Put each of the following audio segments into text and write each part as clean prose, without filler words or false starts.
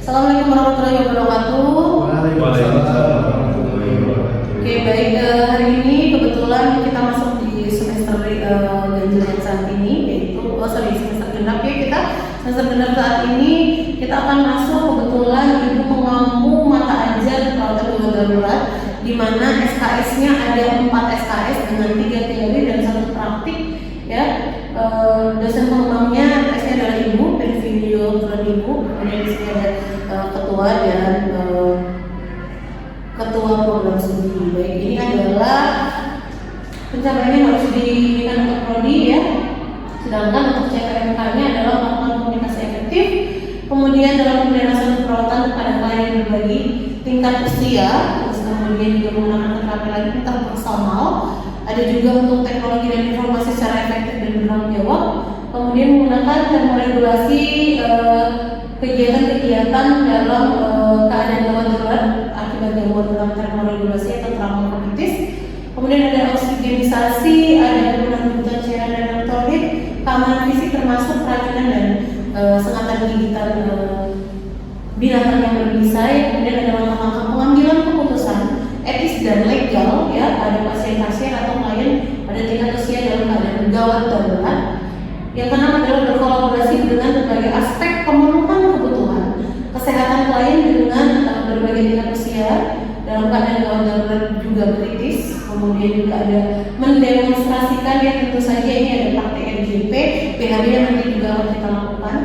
Assalamualaikum warahmatullahi wabarakatuh. Waalaikumsalam warahmatullahi wabarakatuh. Oke, baik, hari ini kebetulan kita masuk di semester ganjil yang saat ini, yaitu semester genap ya. Kita semester genap saat ini kita akan masuk kebetulan ibu mengampu mata ajar perawatan gawat darurat, di mana SKS-nya ada 4 SKS dengan 3 teori dan 1 praktik ya. Dosen pengembangnya tesnya adalah ibu, dari video kebetulan ibu, kemudian di sini ada ketua dan ketua program studi. Baik, ini adalah pencapaian yang harus diberikan untuk prodi ya. Sedangkan untuk CKMK-nya adalah melakukan komunikasi efektif, kemudian dalam pemberian perawatan kepada klien berbagi tingkat usia, terus kemudian juga menggunakan keterampilan interpersonal. Ada juga untuk teknologi dan informasi secara efektif dan bertanggung jawab. Kemudian menggunakan termoregulasi kegiatan-kegiatan dalam keadaan gawat darurat akibat gangguan dalam termoregulasi atau trauma kognitif. Kemudian ada oksigenisasi, ada penggunaan kebutuhan cairan dan elektrolit, keamanan fisik termasuk keracunan dan sengatan gigitan binatang yang berbisa. Kemudian ada langkah-langkah pengambilan keputusan etis dan legal ya, ada pasien-pasien atau klien pada tingkat usia dalam keadaan gawat darurat. Yang keenam adalah berkolaborasi dengan berbagai aspek pemenuhan kebutuhan kesehatan klien dengan berbagai tingkat usia dalam keadaan gawat darurat juga kritis. Kemudian juga ada mendemonstrasikan ya, tentu saja ini ada praktek NJP, PHB yang nanti juga akan kita lakukan.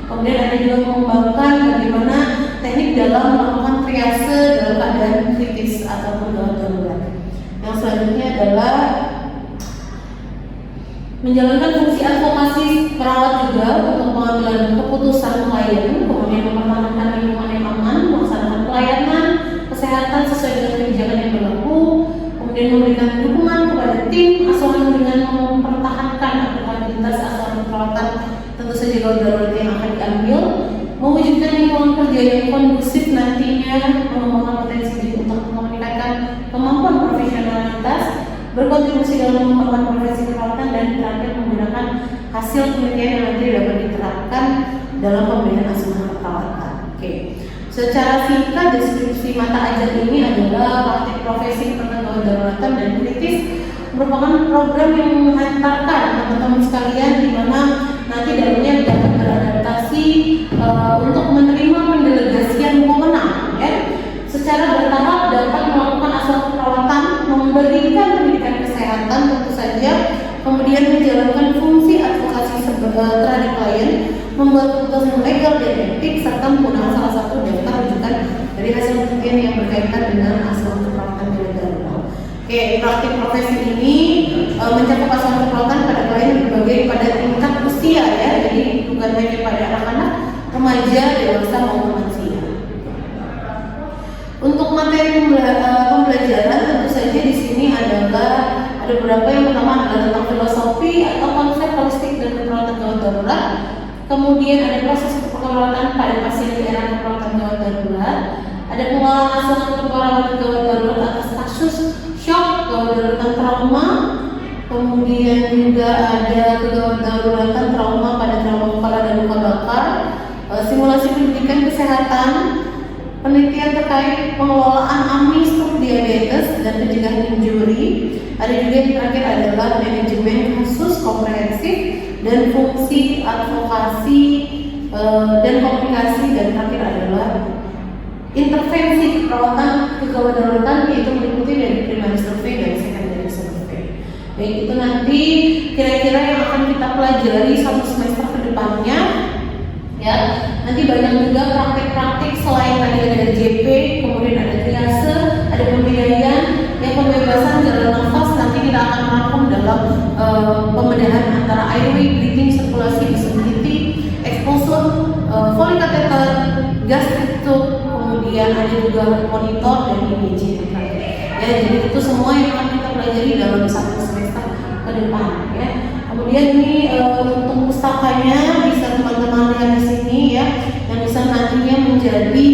Kemudian ada juga mengembangkan bagaimana teknik dalam melakukan triase dalam keadaan kritis ataupun gawat darurat. Yang selanjutnya adalah menjalankan fungsi advokasi perawat juga untuk pengambilan keputusan klien, kemudian mempertahankan lingkungan yang aman, melaksanakan pelayanan kesehatan sesuai dengan kebijakan yang berlaku, kemudian memberikan dukungan kepada tim asuhan dengan mempertahankan akuntabilitas asuhan perawatan tentu saja gawat darurat yang akan diambil, mewujudkan lingkungan kerja yang kondusif nantinya, mengembangkan potensi diri untuk meningkatkan kemampuan profesionalitas, berkontribusi dalam mengembangkan profesi perawatan, dan terakhir menggunakan hasil penelitian yang nanti dapat diterapkan dalam pemberian asuhan perawatan. Oke. Secara singkat, deskripsi mata ajar ini adalah praktik profesi gawat daruratan dan kritis, merupakan program yang menghantarkan teman-teman sekalian di mana nanti dalamnya dapat beradaptasi untuk menerima pendelegasian wewenang ya. Secara bertahap dapat melakukan asuhan perawatan, memberikan pendidikan kesehatan tentu saja, kemudian menjalankan fungsi advokasi terhadap klien, membuat keputusan legal dan etik, serta menggunakan salah satu daftar rujukan dari hasil penelitian yang berkaitan dengan asuhan perawatan gawat darurat. Oke, praktik profesi ini mencakup asuhan perawatan pada klien berbagai pada tingkat usia ya, jadi bukan hanya pada anak-anak, remaja, dewasa maupun lansia. Untuk materi pembelajaran tentu saja di sini adalah ada beberapa. Yang pertama adalah tentang filosofi atau konsep holistik dan perawatan gawat darurat. Kemudian ada proses perawatan pada pasien di era perawatan gawat darurat. Ada pengolahan asuhan perawatan gawat darurat atas kasus shock, gawat darurat trauma. Kemudian juga ada kegawat daruratan trauma pada trauma kepala dan luka bakar. Simulasi pendidikan kesehatan, penelitian terkait pengelolaan AMI, stroke, diabetes, dan pencegahan injury. Ada juga yang terakhir adalah manajemen kasus komprehensif dan fungsi advokasi dan komunikasi, dan terakhir adalah intervensi perawatan kegawat daruratan, yaitu meliputi dari primary survey dan secondary survey. Baik, itu nanti kira-kira yang akan kita pelajari satu semester ke depannya ya. Nanti banyak juga praktik-praktik selain tadi ada JP, kemudian ada triase, ada pembiayaan, yang pembebasan jalan nafas nanti kita akan merangkum dalam pembedahan antara airway, breathing, sirkulasi, visibility, exposure, Foley catheter, gastric tube, kemudian ada juga monitor dan imaging ya. Jadi itu semua yang akan kita pelajari dalam satu semester ke depan ya. Kemudian ini untuk pustakanya bisa teman-teman lihat di sini ya, yang bisa nantinya menjadi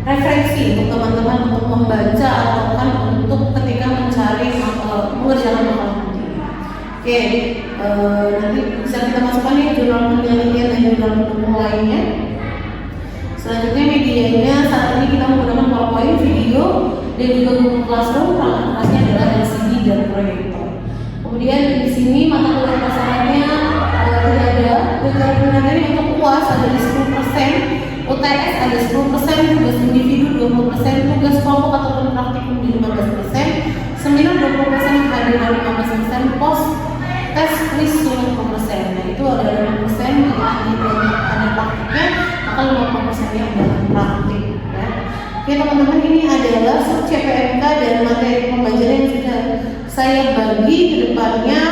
referensi untuk teman-teman untuk membaca atau kan untuk ketika mencari mengerjakan makalah nanti. Oke, nanti bisa kita masukkan nih jurnal penelitian dan jurnal pendukung lainnya. video dan juga Google Classroom. Perangkat-perangkatnya adalah LCD dan proyektor. Kemudian di sini mata kuliah pasarannya tidak ada. Kemudian untuk UAS ada di 10%, UTS ada 10%, tugas individu 20%, tugas kelompok ataupun praktikum di 15%, seminar 20%, kehadiran 15%, pos tes kuis 50%. Nah itu ada 5% yang ada praktiknya, maka 50%-nya adalah praktik. Ya. Oke teman-teman, ini adalah sub CPMK dan materi pembelajaran yang sudah saya bagi ke depannya.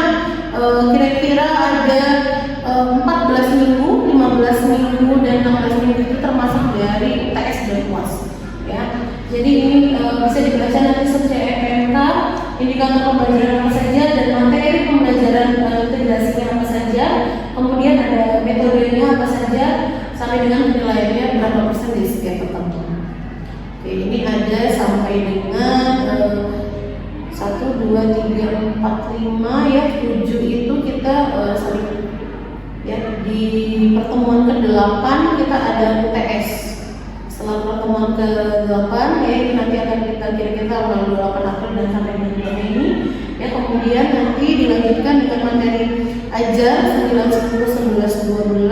Kira-kira ada 14 minggu, 15 minggu, dan 16 minggu itu termasuk dari UTS dan UAS. Ya. Jadi ini bisa dibaca nanti sub CPMK, indikator pembelajaran apa saja dan materi pembelajaran integrasinya apa saja, kemudian ada metodenya apa saja, sampai dengan penilaiannya berapa persen di setiap pertemuan. Oke, ini ada sampai dengan 1, 2, 3, 4, 5 ya, 7 itu kita ya, di pertemuan ke-8 kita ada UTS. Setelah pertemuan ke-8 ya, ini nanti akan kita kira-kira melalui 8 April dan sampai dengan ini ya, kemudian nanti dilanjutkan dengan materi ajar 9, 10, 11, 12,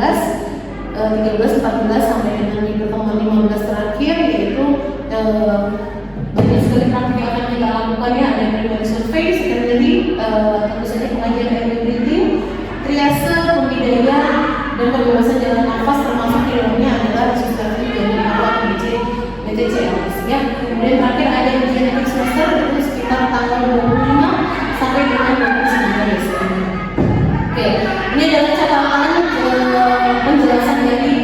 13, 14 sampai dengan di pertemuan 15 terakhir, yaitu banyak sekali praktik yang akan kita lakukan ya, ada primary survey, secondary, tentu saja pengajian air breathing, triase, pembidayaan, dan pembebasan jalan nafas, termasuk di dalamnya adalah registrasi dari awal BCCLS ya. Kemudian terakhir ada ujian akhir semester itu sekitar tanggal 25 sampai dengan 29 Desember. Oke, ini adalah catatan penjelasan dari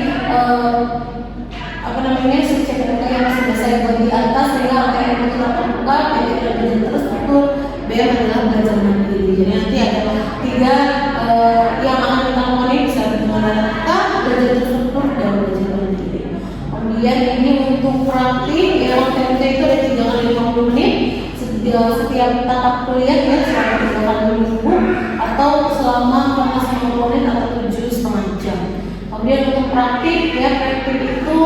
subjek yang sudah saya buat di atas, sehingga ATM itu terbuka, B tidak belajar terstruktur, B adalah belajar mandiri. Jadi nanti ada 3 yang akan kita lakukan, bisa dengan kita belajar terstruktur dan belajar mandiri. Kemudian ini untuk praktik ya, TMT itu ada 3 kali 50 menit setiap tatap kuliah ya, selama 3 kali minggu atau selama 50 menit atau 7,5 jam. Kemudian untuk praktik ya, praktik itu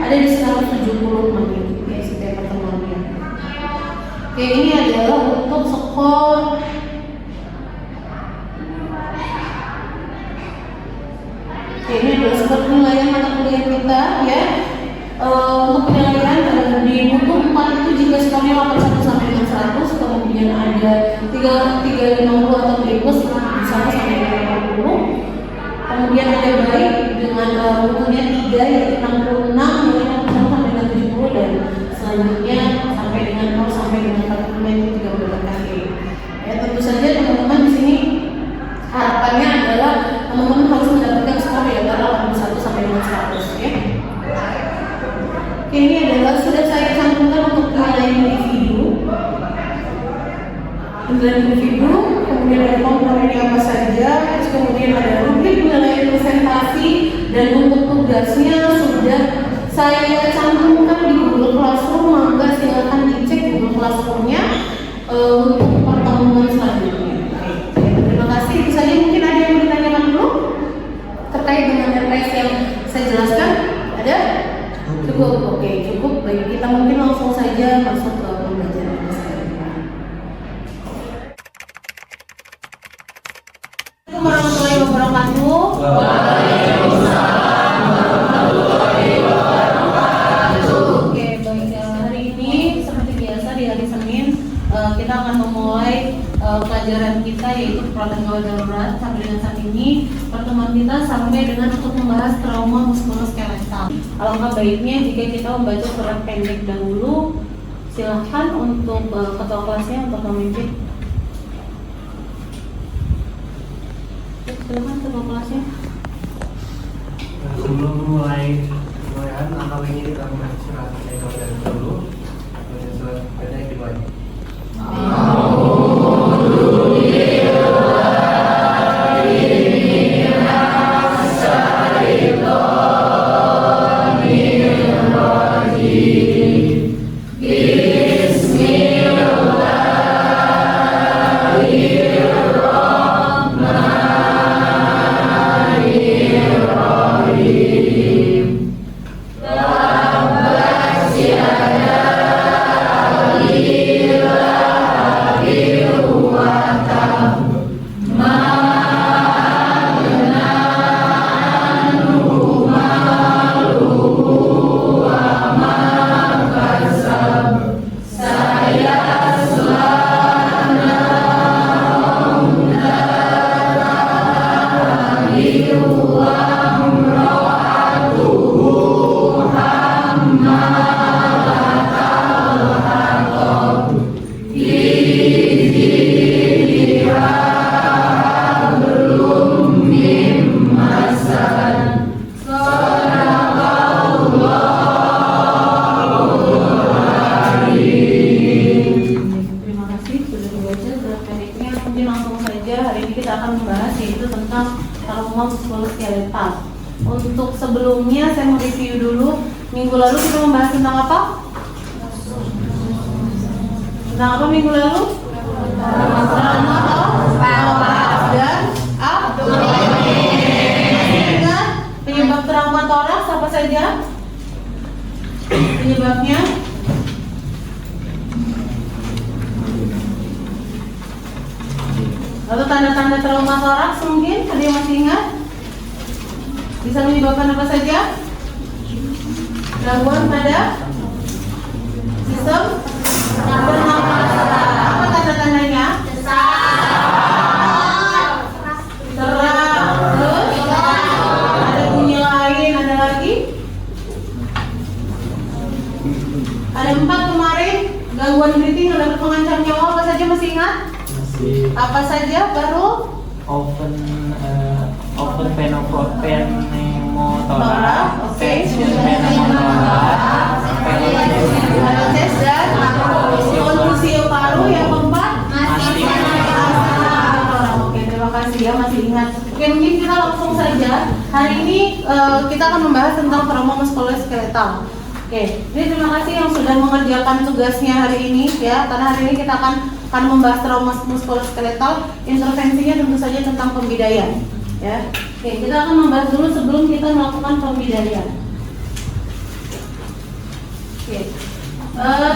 ada di 170 menit ya, setiap pertemuannya. Oke, ini adalah untuk skor ini adalah skor penilaian mata kuliah kita ya. Untuk penilaian di mutu 4 itu jika skornya 81 sampai dengan 100, kemudian ada 350 atau B plus itu 1 sampai dengan 80. Kemudian ada baik dengan mutunya 3 yaitu 66, mulai 60 sampai dengan 70, dan selanjutnya sampai dengan 0 sampai dengan 45 itu 30 kali. Ya, tentu saja teman-teman di sini harapannya adalah teman-teman harus mendapatkan skor di antara 81 sampai dengan 100 ya. Oke, ini adalah sudah saya cantumkan untuk penilaian individu. Penilaian individu, kemudian ada komponennya apa saja, kemudian ada rubrik penilaian presentasi, dan untuk tugasnya sudah saya cantumkan di Google Classroom. Maka silakan dicek Google Classroom-nya untuk pertemuan selanjutnya. Terima kasih. Itu saja, mungkin ada yang ditanyakan dulu terkait dengan RPS yang saya jelaskan. Ada? Cukup. Oke, cukup. Baik, kita mungkin langsung saja masuk ke pembelajaran selanjutnya. Assalamualaikum warahmatullahi wabarakatuh. Oke, baik, hari ini seperti biasa di hari Senin kita akan memulai pelajaran kita, yaitu perawatan gawat darurat. Sampai dengan saat ini pertemuan kita sampai dengan untuk membahas trauma muskuloskeletal. Alangkah baiknya jika kita membaca surat pendek dahulu. Silahkan untuk ketua kelasnya untuk memimpin. Silahkan ketua kelasnya. Sebelum mulaian akal ini kita membaca surat pendek dulu. Surat pendek dimulai. Untuk sebelumnya saya mau review dulu. Minggu lalu kita membahas tentang apa? Tentang apa minggu lalu? Trauma dan ingat penyebab trauma toraks apa saja? Penyebabnya? Lalu tanda-tanda trauma toraks mungkin ada yang masih ingat? Bisa menyebabkan apa saja? Gangguan pada sistem pernapasan. Apa tanda-tandanya? Serak. Terus ada bunyi lain, ada lagi? Ada 4 kemarin. Gangguan breathing yang dapat mengancam nyawa apa saja masih ingat? Apa saja baru? Open pneumotora, Oke. pneumotora, Dan kontusio paru yang keempat. Oke, terima kasih ya masih ingat. Oke, mungkin kita langsung saja. Hari ini kita akan membahas tentang trauma muskuloskeletal. Oke, ini terima kasih yang sudah mengerjakan tugasnya hari ini ya. Karena hari ini kita akan membahas trauma muskuloskeletal. Intervensinya tentu saja tentang pembidayaan. Ya, oke, kita akan membahas dulu sebelum kita melakukan pembidayaan. Oke,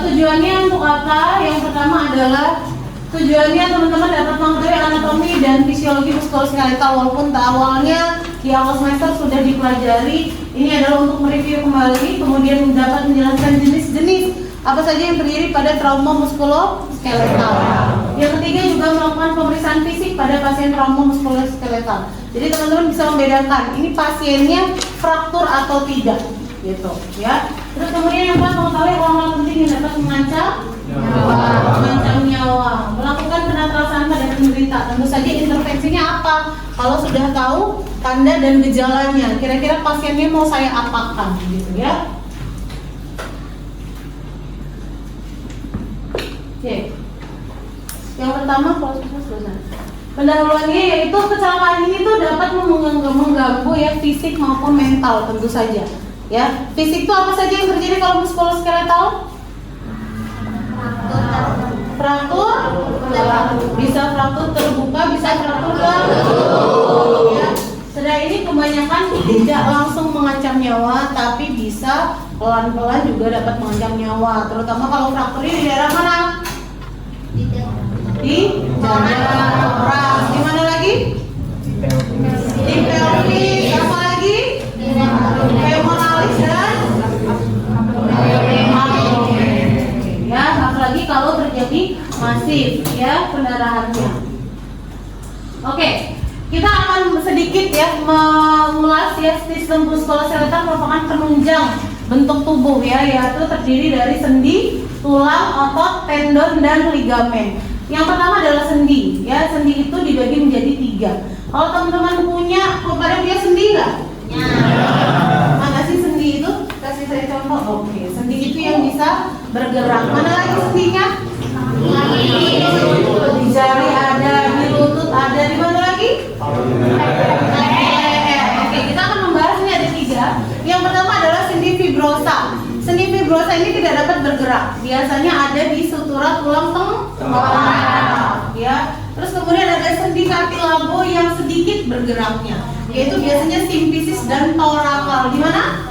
tujuannya untuk apa? Yang pertama adalah tujuannya teman-teman dapat mengetahui anatomi dan fisiologi muskuloskeletal. Walaupun awalnya di awal semester sudah dipelajari, ini adalah untuk mereview kembali, kemudian dapat menjelaskan jenis-jenis apa saja yang terjadi pada trauma muskuloskeletal. Yang ketiga juga melakukan pemeriksaan fisik pada pasien trauma muskuloskeletal. Jadi teman-teman bisa membedakan ini pasiennya fraktur atau tidak, gitu ya. Terus kemudian yang keempat mengetahui hal-hal penting yang dapat mengancam nyawa, melakukan penatrasan pada penderita. Tentu saja intervensinya apa? Kalau sudah tahu tanda dan gejalanya, kira-kira pasiennya mau saya apakan, gitu ya. Oke. Yang pertama pendahuluannya yaitu kecelakaan ini tuh dapat mengganggu ya fisik maupun mental tentu saja. Ya, fisik itu apa saja yang terjadi kalau muskuloskeletal? Fraktur, bisa fraktur terbuka, bisa fraktur tertutup. Ya. Sedang ini kebanyakan tidak langsung mengancam nyawa, tapi bisa pelan-pelan juga dapat mengancam nyawa. Terutama kalau frakturnya di daerah mana? Di dada, ras. Di mana lagi? Di pelvis. Apa lagi? Femoralis dan ya, apalagi kalau terjadi masif ya pendarahannya. Oke, kita akan sedikit ya mengulas ya sistem muskuloskeletal merupakan penunjang bentuk tubuh ya, yaitu terdiri dari sendi, tulang, otot, tendon dan ligamen. Yang pertama adalah sendi ya, sendi itu dibagi menjadi 3. Kalau teman-teman pada punya sendi nggak? Mana sih sendi itu? Kasih saya contoh. Oke, sendi itu yang bisa bergerak. Mana lagi sendinya? Di jari ada, di lutut ada, di mana lagi? Oke, kita akan membahas ini ada 3. Yang pertama adalah sendi fibrosa. Sendi fibrosa ini tidak dapat bergerak. Biasanya ada di sutura tulang tengkorak. Ya. Terus kemudian ada sendi kartilago yang sedikit bergeraknya, yaitu biasanya simfisis dan torakal. Di mana?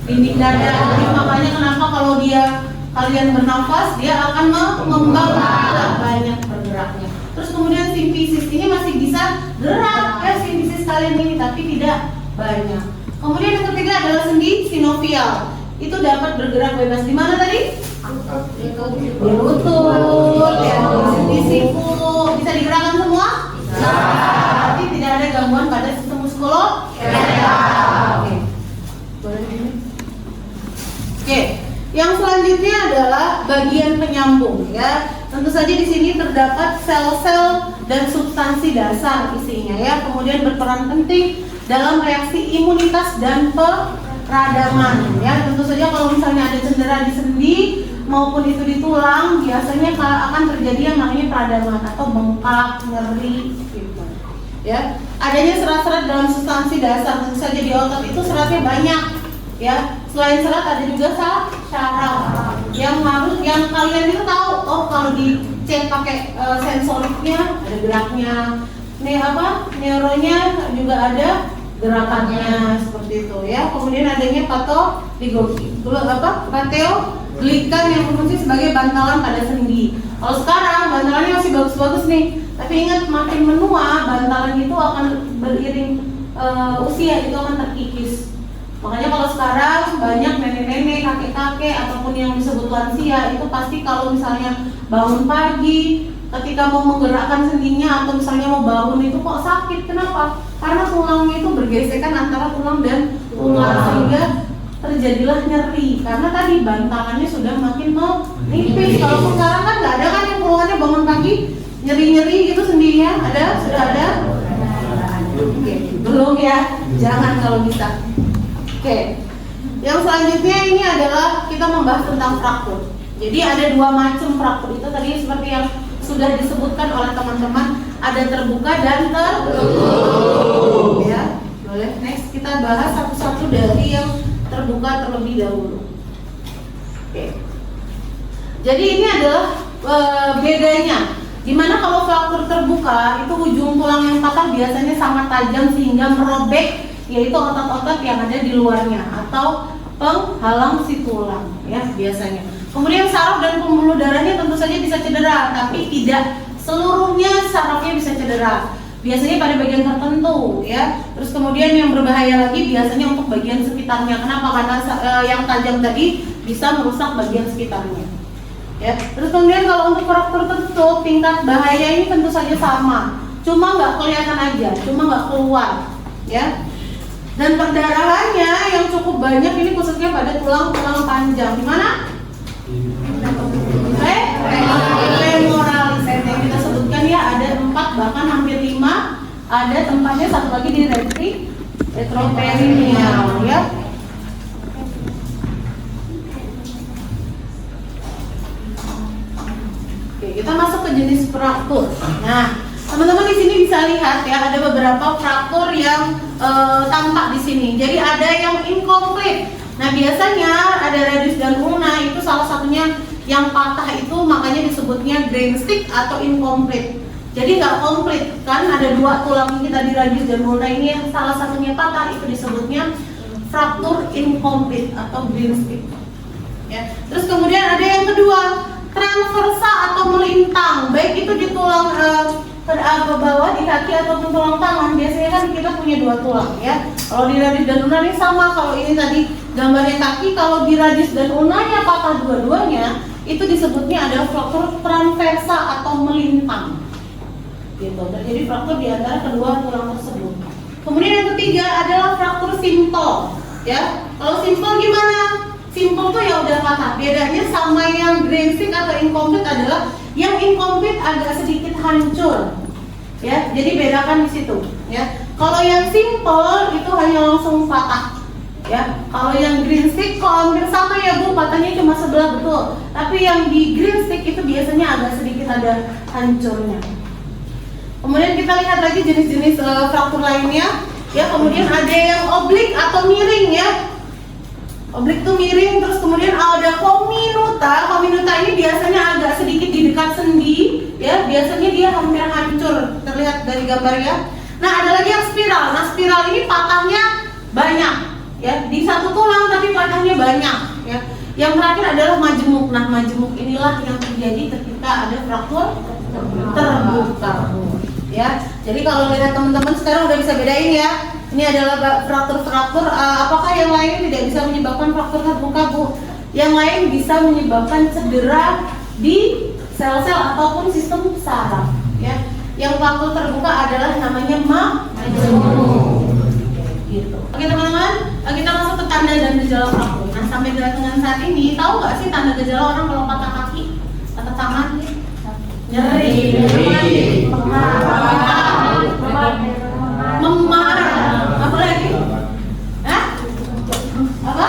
Dinding dada. Jadi makanya kenapa kalau kalian bernafas dia akan mengembang, tidak banyak bergeraknya. Terus kemudian simfisis ini masih bisa gerak ya, simfisis kalian ini, tapi tidak banyak. Kemudian yang ketiga adalah sendi sinovial. Itu dapat bergerak bebas. Di mana tadi? Di lutut, ya, di sendi siku. Bisa digerakkan semua? Bisa. Berarti tidak ada gangguan pada sistem muskuloskeletal. Oke. Boleh ini? Oke. Yang selanjutnya adalah bagian penyambung ya. Tentu saja di sini terdapat sel-sel dan substansi dasar isinya ya. Kemudian berperan penting dalam reaksi imunitas dan peradaban ya. Tentu saja kalau misalnya ada cedera di sendi maupun itu di tulang, biasanya akan terjadi yang namanya peradaban atau bengkak, nyeri gitu. Ya, adanya serat-serat dalam substansi dasar tentu saja di otot itu seratnya banyak. Ya, selain serat ada juga syaraf yang kalian itu tahu. Oh, kalau dicek pakai sensoriknya ada geraknya. Nih apa? Neuronya juga ada gerakannya seperti itu ya. Kemudian adanya pateoglikan yang berfungsi sebagai bantalan pada sendi. Kalau sekarang bantalannya masih bagus-bagus nih, tapi ingat makin menua bantalan itu akan beriring usia itu akan terkikis. Makanya kalau sekarang banyak nenek-nenek, kakek-kakek ataupun yang disebut lansia itu pasti kalau misalnya bangun pagi ketika mau menggerakkan sendinya atau misalnya mau bangun itu kok sakit. Kenapa? Karena tulangnya itu bergesekan antara tulang dan tulang sehingga terjadilah nyeri karena tadi bantalannya sudah makin menipis. Kalau sekarang kan nggak ada kan yang keluarnya bangun pagi nyeri-nyeri gitu sendinya, sudah ada? Oke, belum ya, jangan kalau bisa. Oke, yang selanjutnya ini adalah kita membahas tentang fraktur. Jadi ada dua macam fraktur itu tadi seperti yang sudah disebutkan oleh teman-teman, ada terbuka dan tertutup. Ya, boleh. Next kita bahas satu-satu dari yang terbuka terlebih dahulu. Oke. Jadi ini adalah bedanya. Dimana kalau fraktur terbuka itu ujung tulang yang patah biasanya sangat tajam sehingga merobek, yaitu otot-otot yang ada di luarnya atau penghalang si tulang ya biasanya. Kemudian saraf dan pembuluh darahnya tentu saja bisa cedera, tapi tidak seluruhnya sarafnya bisa cedera. Biasanya pada bagian tertentu ya. Terus kemudian yang berbahaya lagi biasanya untuk bagian sekitarnya. Kenapa? Karena yang tajam tadi bisa merusak bagian sekitarnya. Ya. Terus kemudian kalau untuk fraktur tertutup tingkat bahaya ini tentu saja sama, cuma nggak kelihatan aja, cuma nggak keluar, ya. Dan perdarahannya yang cukup banyak ini khususnya pada tulang-tulang panjang. Di mana? Femoralis yang kita sebutkan ya, ada 4 bahkan hampir 5. Ada tempatnya satu lagi di retroperineal ya. Oke, kita masuk ke jenis fraktur. Nah, teman-teman di sini bisa lihat ya, ada beberapa fraktur yang tampak di sini. Jadi ada yang incomplete. Nah, biasanya ada radius dan ulna itu salah satunya yang patah itu makanya disebutnya grain stick atau incomplete. Jadi nggak komplit kan, ada 2 tulang kita di radius dan ulna ini yang salah satunya patah itu disebutnya fraktur incomplete atau grain stick. Ya. Terus kemudian ada yang kedua, transversa atau melintang, baik itu di tulang ke bawah di kaki ataupun tulang tangan. Biasanya kan kita punya 2 tulang ya. Kalau di radius dan ulna ini sama, kalau ini tadi gambarnya kaki, kalau di radius dan ulnanya patah dua-duanya, itu disebutnya adalah fraktur transversa atau melintang. Gitu. Terjadi fraktur di antara kedua tulang tersebut. Kemudian yang ketiga adalah fraktur simple. Ya, kalau simple gimana? Simple tuh ya udah patah. Bedanya sama yang grain stick atau incomplete adalah yang incomplete agak sedikit hancur. Ya, jadi bedakan di situ. Ya, kalau yang simple itu hanya langsung patah. Ya, kalau yang green stick kalau hampir sama ya Bu, patahnya cuma sebelah betul. Tapi yang di green stick itu biasanya agak sedikit ada hancurnya. Kemudian kita lihat lagi jenis-jenis fraktur lainnya. Ya, kemudian ada yang oblik atau miring ya. Oblik itu miring, terus kemudian ada kominuta. Kominuta ini biasanya agak sedikit di dekat sendi, ya. Biasanya dia hampir hancur, terlihat dari gambar ya. Nah, ada lagi yang spiral. Nah, spiral ini patahnya banyak, ya. Di satu tulang tapi patahnya banyak, ya. Yang terakhir adalah majemuk. Nah, majemuk inilah yang terjadi ketika ada fraktur terbuka. Ya, jadi kalau lihat teman-teman sekarang udah bisa bedain ya. Ini adalah fraktur-fraktur. Apakah yang lain tidak bisa menyebabkan fraktur terbuka, Bu? Yang lain bisa menyebabkan cedera di sel-sel ataupun sistem saraf. Ya, yang fraktur terbuka adalah namanya majemuk. Gitu. Oke teman-teman, kita masuk ke tanda dan gejala fraktur. Nah, sampai dengan saat ini, tahu nggak sih tanda gejala orang kalau patah kaki, patah tangan? Nyeri, memar, apa lagi? Hah? Apa?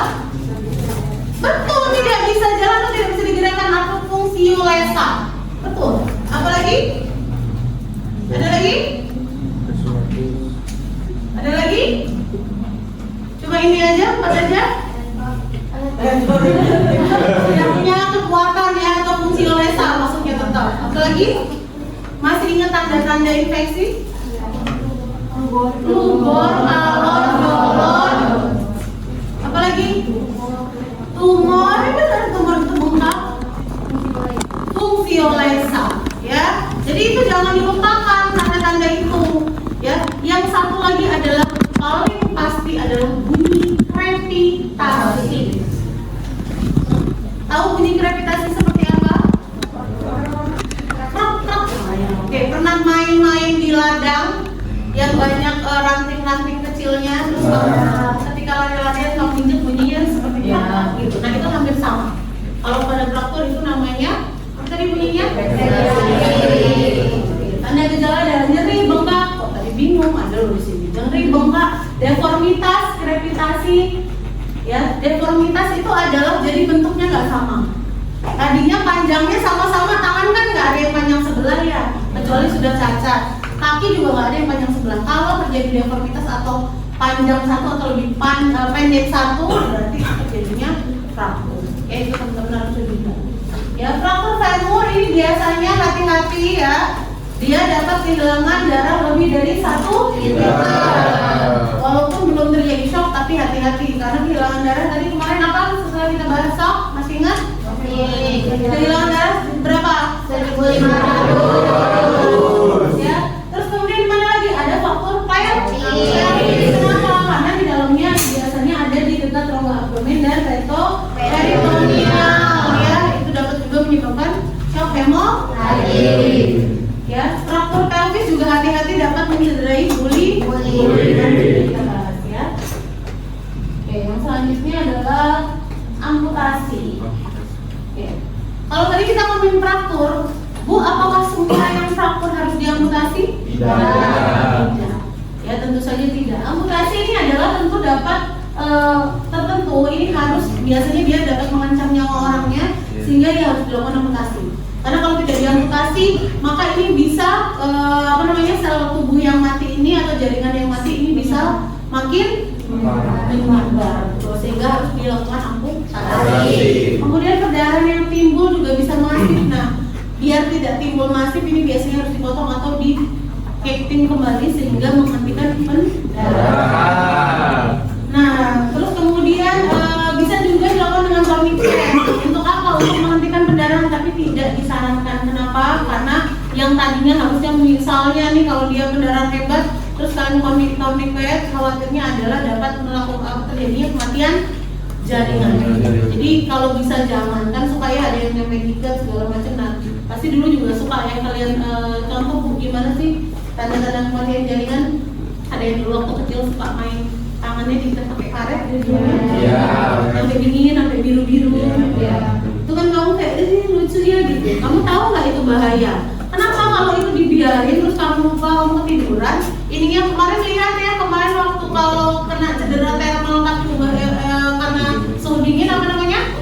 Betul, tidak bisa jalan atau tidak bisa digerakkan atau fungsiolesa. Betul. Apa lagi? Ada lagi? ini aja, apa saja? Tidak punya kekuatan ya atau fungsi lesal maksudnya tetap. Apalagi masih ingat tanda-tanda infeksi? Lubor, alor, dolor. Apalagi? Tumor, itu ada tumor itu bengkak. Fungsiolesa, ya. Jadi itu jangan dilupakan tanda-tanda itu, ya. Yang satu lagi adalah paling pasti adalah bunyi krepitasi. Tahu bunyi krepitasi seperti apa? Krok-krok. Oke, pernah main-main di ladang yang banyak ranting-ranting kecilnya, terus ketika lari-larian kamu injek bunyinya seperti apa? Gitu. Nah itu hampir sama. Kalau pada traktor itu namanya apa tadi bunyinya? Tanda gejala ada nyeri, bengkak. Kok tadi bingung? Ada loh di sini. Nyeri, bengkak, deformitas, krepitasi. Ya, deformitas itu adalah jadi bentuknya nggak sama. Tadinya panjangnya sama-sama, tangan kan nggak ada yang panjang sebelah ya, kecuali sudah cacat. Kaki juga nggak ada yang panjang sebelah. Kalau terjadi deformitas atau panjang satu atau lebih pendek satu, berarti terjadinya fraktur. Ya itu teman-teman harus juga. Ya, fraktur femur ini biasanya hati-hati ya. Dia dapat kehilangan darah lebih dari 1 liter. Walaupun belum terjadi shock, tapi hati-hati karena kehilangan darah tadi kemarin apa setelah kita bahas shock, masih ingat? Kehilangan darah berapa? 1.500. Ya. Terus kemudian di mana lagi? Ada faktor Kenapa? Karena di dalamnya biasanya ada di dekat rongga abdomen dan peritoneal. Ya, itu dapat juga menyebabkan shock hemoragis. Ya, fraktur pelvis juga hati-hati dapat mencederai buli. Nanti kita bahas ya. Oke, yang selanjutnya adalah amputasi. Oke. Kalau tadi kita ngomongin fraktur, Bu, apakah semua yang fraktur harus diamputasi? Tidak. Ya, tentu saja tidak. Amputasi ini adalah tentu dapat tertentu. Ini harus biasanya dia dapat mengancam nyawa orangnya sehingga dia harus dilakukan amputasi. Karena kalau tidak diamputasi, maka ini bisa sel tubuh yang mati ini atau jaringan yang mati ini bisa makin menyumbat, sehingga harus dilakukan amputasi. Kemudian perdarahan yang timbul juga bisa masif. Nah, biar tidak timbul masif ini biasanya harus dipotong atau di casting kembali sehingga menghentikan pendarahan. Nah, terus kemudian bisa juga dilakukan dengan tourniquet. Untuk apa? Untuk menghentikan pendarahan, tapi tidak disarankan. Kenapa? Karena yang tadinya harusnya misalnya nih kalau dia pendarahan hebat, terus kalian tourniquet, khawatirnya adalah dapat melakukan terjadinya kematian jaringan. Jadi kalau bisa jangan, kan suka ya ada yang medical segala macam. Nah, pasti dulu juga suka ya kalian contoh gimana sih tanda-tanda kematian jaringan. Ada yang dulu waktu kecil suka main tangannya diikat pakai karet gitu ya. Sampai dingin, sampai biru-biru. Ya. Itu kan kamu kayak lucu ya gitu. Kamu tahu nggak itu bahaya? Kenapa kalau itu dibiarin terus kamu ketiduran? Ininya kemarin lihat ya, kemarin waktu kalau kena cedera thermal karena suhu dingin apa namanya?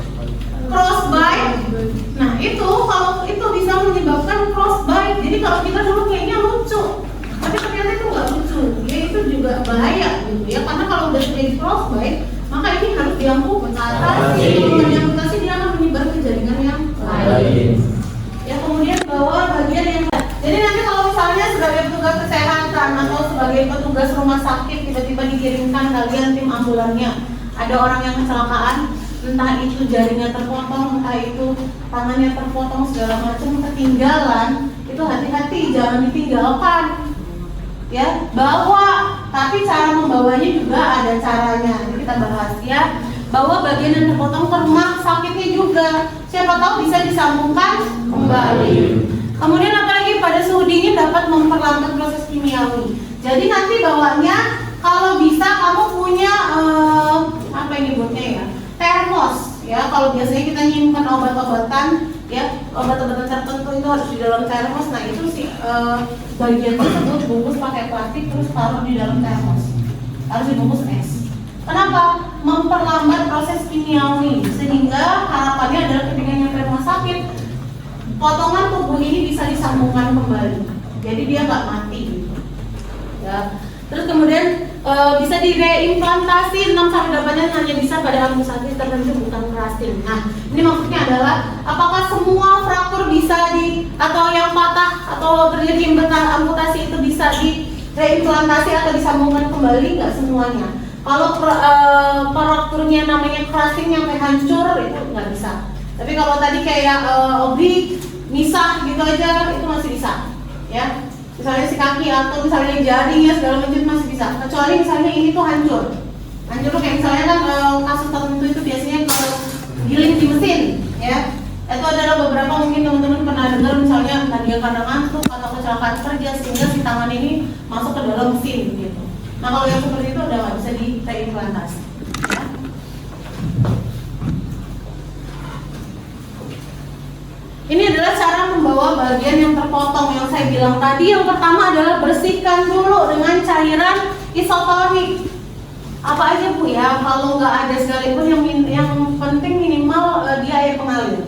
Frostbite. Nah, itu kalau itu bisa menyebabkan frostbite. Jadi kalau kita dulu kayaknya lucu, tapi ternyata itu nggak lucu. Ya itu juga bahaya gitu ya. Karena kalau udah terjadi frostbite, maka ini harus diamputasi. Kalau nggak diamputasi dia akan menyebar ke jaringan yang lain. Ya, kemudian bawa bagian yang lain. Jadi nanti kalau misalnya sebagai petugas kesehatan atau sebagai petugas rumah sakit tiba-tiba dikirimkan kalian tim ambulannya, ada orang yang kecelakaan, entah itu jaringnya terpotong, entah itu tangannya terpotong segala macam ketinggalan, itu hati-hati jangan ditinggalkan. Ya, bawa, tapi cara membawanya juga ada caranya. Jadi kita bahas ya. Bawa bagian yang terpotong ke rumah sakitnya juga. Siapa tahu bisa disambungkan kembali. Kemudian apalagi pada suhu dingin dapat memperlambat proses kimiawi. Jadi nanti bawanya kalau bisa kamu punya apa ini buatnya ya? Termos ya. Kalau biasanya kita nyimpan obat-obatan ya, obat-obatan tertentu itu harus di dalam termos. Nah, itu sih bagian tersebut bungkus pakai plastik terus taruh di dalam termos. Harus dibungkus es. Kenapa? Memperlambat proses kimiawi sehingga harapannya adalah ketika nyampe rumah sakit potongan tubuh ini bisa disambungkan kembali. Jadi dia nggak mati gitu. Ya. Terus kemudian bisa direimplantasi 6-8-nya hanya bisa pada amputasi tertentu, bukan crusting. Nah, ini maksudnya adalah apakah semua fraktur bisa atau yang patah atau terjadi amputasi itu bisa direimplantasi atau disambungkan kembali? Nggak semuanya. Kalau frakturnya namanya crusting yang kayak hancur itu nggak bisa. Tapi kalau tadi kayak obrik, misah gitu aja itu masih bisa, ya. Misalnya si kaki atau misalnya jari ya segala macam masih bisa. Kecuali misalnya ini tuh hancur tuh kayak misalnya kan kasus tertentu itu biasanya kalau giling di mesin, ya. Itu adalah beberapa mungkin teman-teman pernah dengar misalnya dia karena ngantuk atau kecelakaan kerja sehingga si tangan ini masuk ke dalam mesin gitu. Nah kalau yang seperti itu udah nggak bisa direimplantasi. Ya. Ini adalah cara membawa bagian yang terpotong yang saya bilang tadi. Yang pertama adalah bersihkan dulu dengan cairan isotonik. Apa aja Bu ya? Kalau nggak ada sekalipun yang penting minimal dia air pengalir.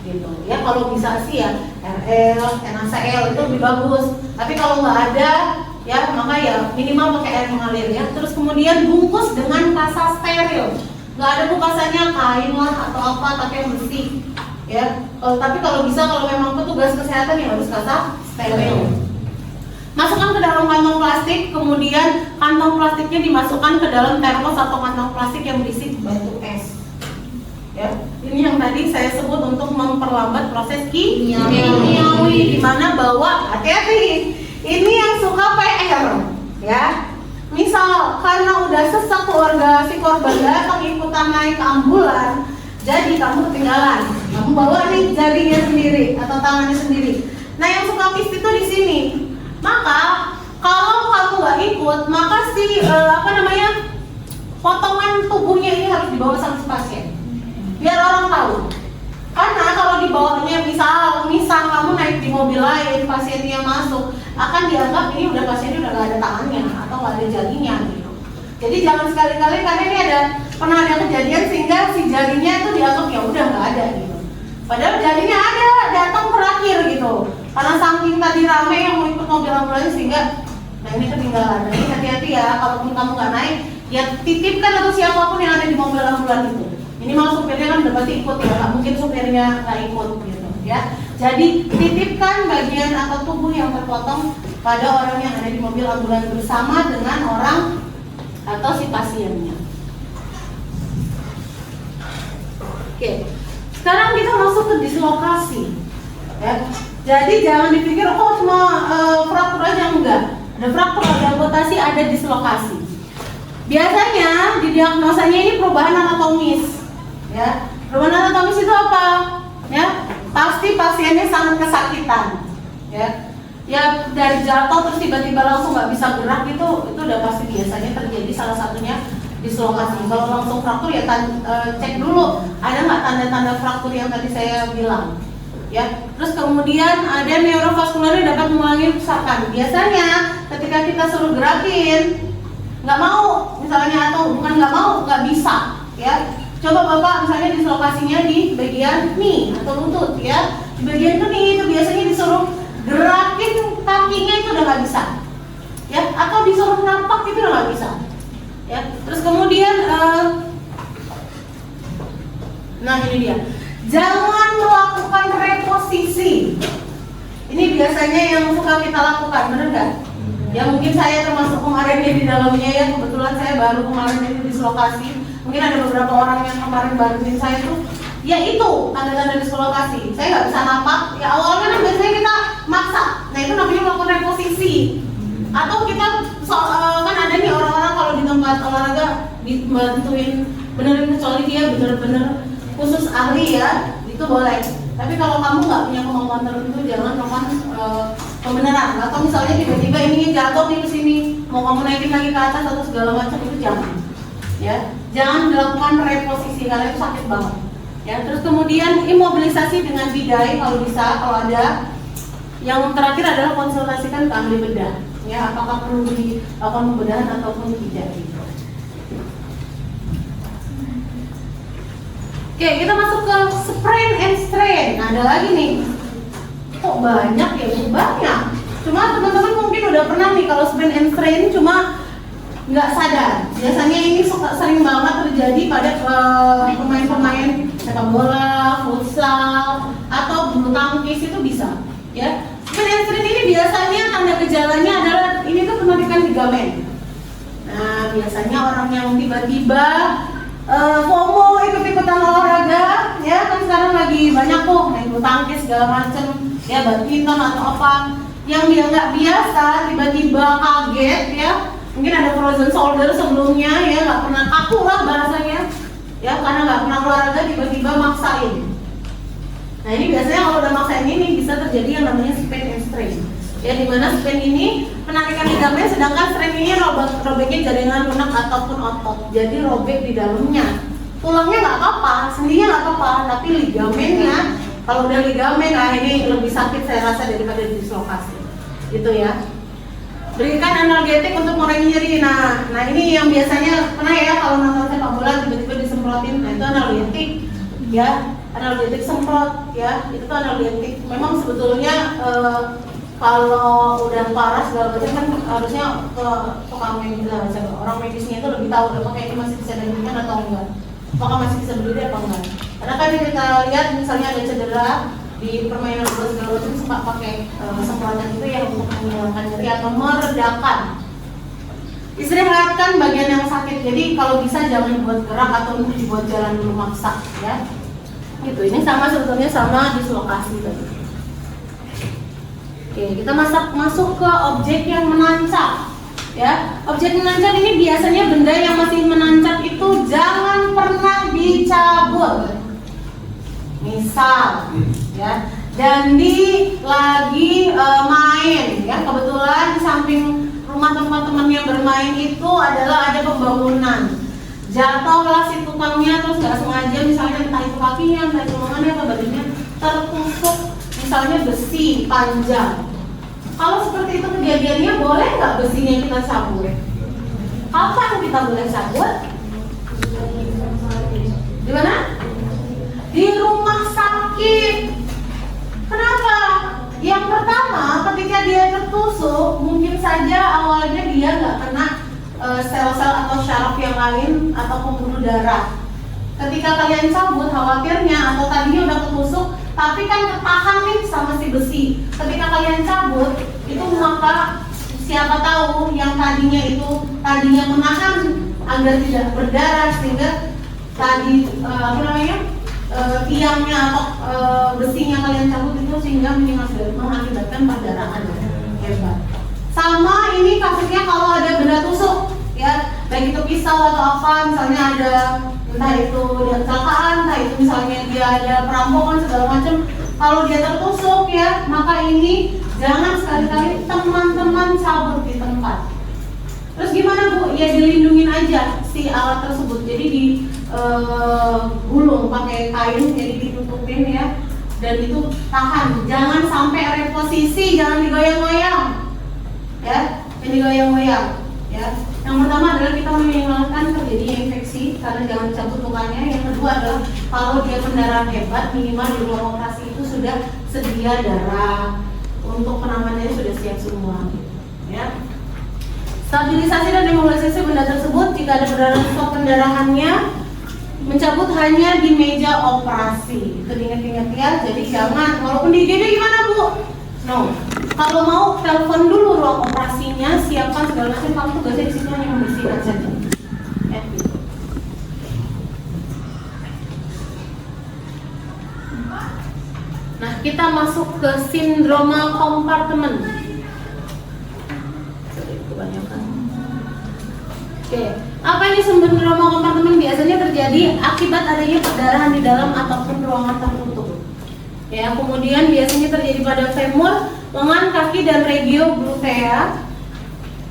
Gitu. Ya kalau bisa sih ya RL, NaCl itu lebih bagus. Tapi kalau nggak ada ya maka ya minimal pakai air mengalir ya. Terus kemudian bungkus dengan kasa steril. Nggak ada bukasannya kain lah atau apa tapi yang bersih. Ya, tapi kalau bisa kalau memang petugas kesehatan yang harus kasa steril. Masukkan ke dalam kantong plastik, kemudian kantong plastiknya dimasukkan ke dalam termos atau kantong plastik yang berisi batu es. Ya, ini yang tadi saya sebut untuk memperlambat proses kimiawi, di mana bawa hati-hati. Ini yang suka PR, ya. Misal karena udah sesak keluarga si korban datang ikutan naik ke ambulan. Jadi kamu ketinggalan, kamu bawa nih jarinya sendiri atau tangannya sendiri. Nah yang suka miss itu di sini. Maka kalau kamu nggak ikut, maka si potongan tubuhnya ini harus dibawa sama si pasien, biar orang tahu. Karena kalau dibawanya misal kamu naik di mobil lain, pasiennya masuk, akan dianggap ini udah pasiennya udah nggak ada tangannya atau nggak ada jarinya gitu. Jadi jangan sekali-kali karena ini pernah ada kejadian sehingga si jarinya itu dianggap ya udah nggak ada gitu. Padahal jarinya ada, datang terakhir gitu. Karena saking tadi rame yang mau ikut mobil ambulans sehingga nah ini ketinggalan. Nah ini hati-hati ya, kalaupun kamu nggak naik, ya titipkan atau siapapun yang ada di mobil ambulans itu. Minimal supirnya kan udah pasti ikut ya, nggak mungkin supirnya nggak ikut gitu ya. Jadi titipkan bagian atau tubuh yang terpotong pada orang yang ada di mobil ambulans bersama dengan orang atau si pasiennya. Oke, sekarang kita masuk ke dislokasi. Ya. Jadi jangan dipikir cuma fraktur aja, enggak. Ada fraktur, ada amputasi, ada dislokasi. Biasanya didiagnosanya ini perubahan anatomis. Ya, perubahan anatomis itu apa? Ya, pasti pasiennya sangat kesakitan. Ya dari jatuh terus tiba-tiba langsung nggak bisa gerak itu udah pasti biasanya terjadi salah satunya dislokasi. Kalau langsung fraktur ya cek dulu ada nggak tanda-tanda fraktur yang tadi saya bilang. Ya, terus kemudian ada neurovaskular yang dapat mengulangi kerusakan. Biasanya ketika kita suruh gerakin nggak mau, misalnya atau bukan nggak mau, nggak bisa. Ya, coba bapak misalnya dislokasinya di bagian knee atau lutut ya, di bagian knee itu biasanya disuruh gerakin kakinya itu udah nggak bisa. Ya, atau disuruh napak itu udah nggak bisa. Ya, terus kemudian nah ini dia. Jangan melakukan reposisi. Ini biasanya yang suka kita lakukan, benar nggak? Ya mungkin saya termasuk kemarin di dalamnya ya. Kebetulan saya baru kemarin ini dislokasi. Mungkin ada beberapa orang yang kemarin bantuin saya tuh. Ya itu tanda-tanda dislokasi. Saya nggak bisa napak. Ya awalnya kan biasanya kita maksa. Nah itu namanya melakukan reposisi. Atau kita kan ada nih orang-orang kalau di tempat olahraga dibantuin benerin kecuali dia bener-bener khusus ahli ya, itu boleh. Tapi kalau kamu nggak punya kemampuan tertentu, jangan melakukan pembenaran. Atau misalnya tiba-tiba ini jatuh nih ke sini, mau kamu naikin lagi ke atas atau segala macam itu jangan. Ya, jangan dilakukan reposisi karena itu sakit banget. Ya, terus kemudian imobilisasi dengan bidai kalau bisa, kalau ada. Yang terakhir adalah konsultasikan ke ahli bedah. Ya, apakah perlu dilakukan pembedahan ataupun tidak. Oke, kita masuk ke sprain and strain. Nah, ada lagi nih. Kok banyak ya? Banyak. Cuma teman-teman mungkin udah pernah nih kalau sprain and strain cuma nggak sadar. Biasanya ini sering banget terjadi pada pemain-pemain sepak bola, futsal, atau bulu tangkis itu bisa. Ya, spleen ini biasanya tanda gejalanya adalah ini tuh penarikan ligamen. Nah, biasanya orang yang tiba-tiba FOMO ikut-ikutan olahraga, ya kan sekarang lagi banyak tuh main bulu tangkis segala macem, ya badminton atau apa, yang dia nggak biasa tiba-tiba kaget, ya mungkin ada frozen shoulder sebelumnya, ya nggak pernah kaku lah bahasanya, ya karena nggak pernah olahraga tiba-tiba maksain. Nah ini biasanya kalau udah maksain ini bisa terjadi yang namanya sprain and strain. Ya dimana sprain ini penarikan ligamen, sedangkan strain ini robeknya jaringan lunak ataupun otot, jadi robek di dalamnya. Tulangnya nggak apa-apa, sendinya nggak apa-apa, tapi ligamennya, kalau udah ligamen, nah ini lebih sakit saya rasa daripada dislokasi, gitu ya. Berikan analgetik untuk mengurangi nyeri. Nah ini yang biasanya pernah ya kalau nonton sepak bola tiba-tiba disemprotin, nah itu analgetik, ya analgetik semprot, ya itu tuh analgetik. Memang sebetulnya kalau udah parah segala macam kan harusnya ke tukang medis, orang medisnya itu lebih tahu apakah ini masih bisa diberikan atau enggak, apakah masih bisa berdiri atau enggak. Karena kan kita lihat misalnya ada cedera di permainan bola segala macam suka pakai semprotan itu yang untuk menghilangkan nyeri atau meredakan. Istirahatkan bagian yang sakit. Jadi kalau bisa jangan buat gerak atau dibuat jalan dulu maksa, ya. Gitu. Ini sama sebetulnya sama dislokasi tadi. Oke, kita masuk ke objek yang menancap. Ya, objek menancap ini biasanya benda yang masih menancap itu jangan pernah dicabut. Misal, ya, Dandi lagi main, ya kebetulan di samping rumah tempat temannya bermain itu adalah ada pembangunan. Jatuhlah si tukangnya terus nggak sengaja, misalnya entah itu kakinya, entah itu lengannya atau badannya tertusuk misalnya besi panjang. Kalau seperti itu kejadiannya, boleh nggak besinya kita cabut? Kapan kita boleh cabut? Di mana? Di rumah sakit. Kenapa? Yang pertama, ketika dia tertusuk, mungkin saja awalnya dia nggak kena sel-sel atau syaraf yang lain atau pembuluh darah. Ketika kalian cabut, khawatirnya atau tadinya udah ketusuk, tapi kan ketahan nih sama si besi. Ketika kalian cabut, itu maka siapa tahu yang tadinya menahan agar tidak berdarah sehingga tadi tiangnya atau besinya kalian cabut itu sehingga mengakibatkan perdarahan hebat. Sama ini kasusnya kalau ada benda tusuk, ya baik itu pisau atau apa, misalnya ada entah itu dia kecelakaan, entah itu misalnya dia ada perampokan segala macam. Kalau dia tertusuk, ya maka ini jangan sekali-kali teman-teman cabut di tempat. Terus gimana Bu? Ya dilindungin aja si alat tersebut. Jadi di gulung pakai kain, jadi ditutupin ya, dan itu tahan. Jangan sampai reposisi, jangan digoyang-goyang. Ya, yang digoyang-goyang. Ya, yang pertama adalah kita meminimalkan terjadinya infeksi karena jangan cabut lukanya. Yang kedua adalah kalau dia pendarahan hebat, minimal di ruang operasi itu sudah sedia darah untuk penanganannya sudah siap semua. Ya. Stabilisasi dan imobilisasi benda tersebut jika ada pendarahannya, mencabut hanya di meja operasi. Itu diingat-ingat ya. Jadi jangan, walaupun di IGD gimana Bu? No. Kalau mau telepon dulu ruang operasinya, siapkan segala macam. Kamu tugasnya di situ hanya membersihkan saja. Nah, kita masuk ke sindroma kompartemen. Kebanyakan. Oke, apa ini sindroma kompartemen? Biasanya terjadi akibat adanya perdarahan di dalam ataupun ruangan tertutup. Ya, kemudian biasanya terjadi pada femur, lengan, kaki, dan regio glutea.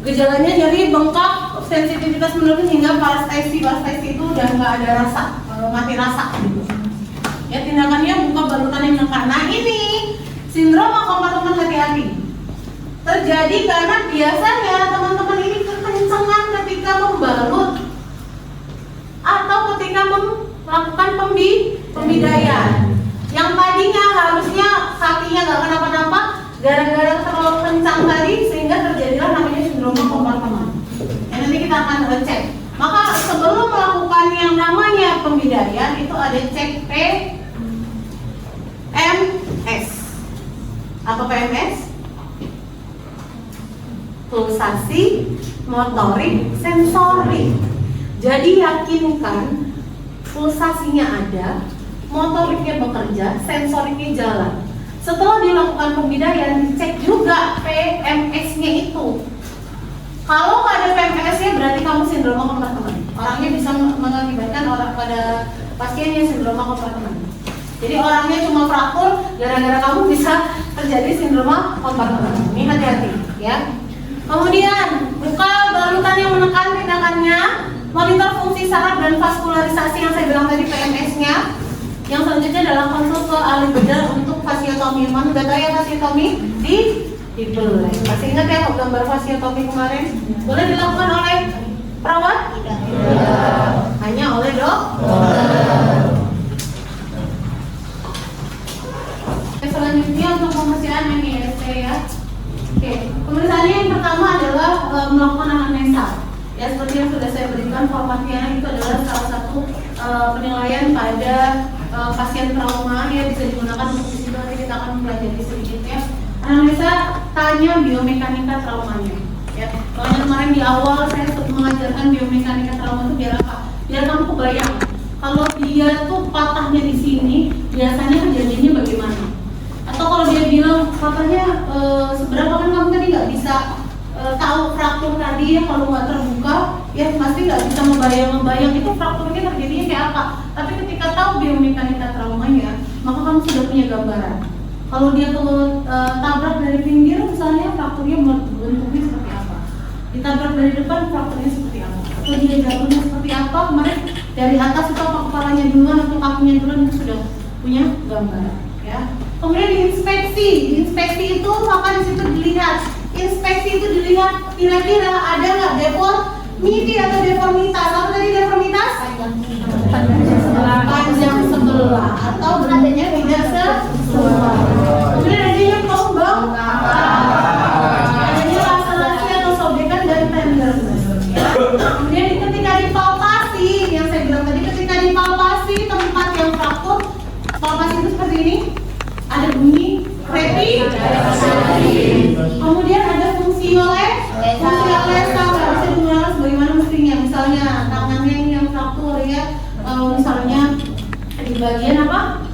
Gejalanya nyeri, bengkak, sensitivitas menurun hingga parestesi. Parestesi itu udah nggak ada rasa, mati rasa gitu. Ya, tindakannya buka balutan yang menekan. Nah ini sindroma kompartemen, hati-hati. Terjadi karena biasanya teman-teman ini kekencangan ketika membalut atau ketika melakukan pembidaian. Yang tadinya harusnya kakinya nggak kenapa-napa, gara-gara terlalu kencang tadi sehingga terjadilah namanya sindroma kompartemen. Ya, nanti kita akan cek. Maka sebelum melakukan yang namanya pembidayaan itu ada cek PMS. Apa PMS? Pulsasi, motorik, sensorik. Jadi yakinkan pulsasinya ada, motoriknya bekerja, sensoriknya jalan. Setelah dilakukan pembidayaan, dicek juga PMS-nya itu. Kalau nggak ada PMS-nya berarti kamu sindroma kompartemen. Orangnya bisa mengakibatkan orang pada pasiennya sindroma kompartemen. Jadi orangnya cuma fraktur, gara-gara kamu bisa terjadi sindroma kompartemen. Ini hati-hati ya. Kemudian buka balutan yang menekan tindakannya, monitor fungsi saraf dan vaskularisasi yang saya bilang tadi PMS-nya. Yang selanjutnya adalah konsul ke ahli bedah untuk fasiotomi. Mana udah tahu ya fasiotomi? Di belai. Masih ingat ya gambar fasiotomi kemarin? Boleh dilakukan oleh perawat? Tidak. Hanya oleh dokter. Selanjutnya untuk pemeriksaan MIST ya. Oke, pemeriksaannya yang pertama adalah melakukan anamnesa. Ya, seperti yang sudah saya berikan formatnya, itu adalah salah satu penilaian pada pasien trauma ya, bisa digunakan untuk di situ. Nanti kita akan mempelajari sedikit ya. Anamnesa tanya biomekanika traumanya. Ya, soalnya kemarin di awal saya mengajarkan biomekanika trauma itu biar apa? Biar kamu kebayang kalau dia tuh patahnya di sini, biasanya kejadiannya bagaimana? Atau kalau dia bilang patahnya seberapa, kan kamu tadi nggak bisa tahu fraktur tadi ya, kalau nggak terbuka ya pasti nggak bisa membayang itu frakturnya terjadinya kayak apa. Tapi ketika tahu biomekanika traumanya, maka kamu sudah punya gambaran. Kalau dia tabrak dari pinggir misalnya, frakturnya bentuknya seperti apa? Ditabrak dari depan, frakturnya seperti apa? Atau dia jatuhnya seperti apa? Kemarin dari atas itu apa kepalanya duluan atau kakinya duluan, itu sudah punya gambaran ya. Kemudian diinspeksi. Inspeksi itu maka di situ dilihat. Inspeksi itu dilihat kira-kira ada nggak deformiti atau deformitas. Apa tadi deformitas? Panjang sebelah atau beratnya tidak sesuai. Kemudian adanya pembang, adanya laksanasia atau sobekan dan tenderness. Kemudian ketika dipalpasi, yang saya bilang tadi, ketika dipalpasi tempat yang fraktur, palpasi itu seperti ini. Ada bunyi crepi, kemudian ada fungsi olesa nggak bisa digunakan sebagaimana mestinya. Misalnya tangannya ini yang fraktur ya, misalnya di bagian apa?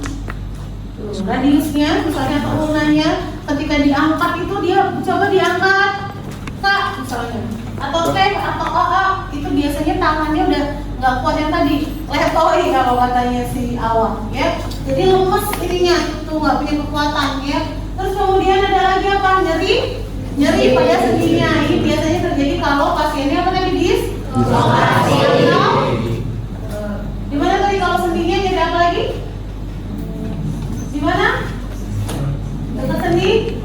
Radiusnya, misalnya atau ulnanya, ketika diangkat itu dia coba diangkat Kak misalnya, atau T atau AA, itu biasanya tangannya udah nggak kuat yang tadi, letoi kalau katanya si awak ya. Jadi lemes ininya, itu nggak punya kekuatan ya. Terus kemudian ada lagi apa? Nyeri pada sendinya. Ini biasanya terjadi kalau pasiennya apa tadi, dislokasi. Di mana tadi kalau sendinya nyeri apa lagi? Di mana? Dekat sendi?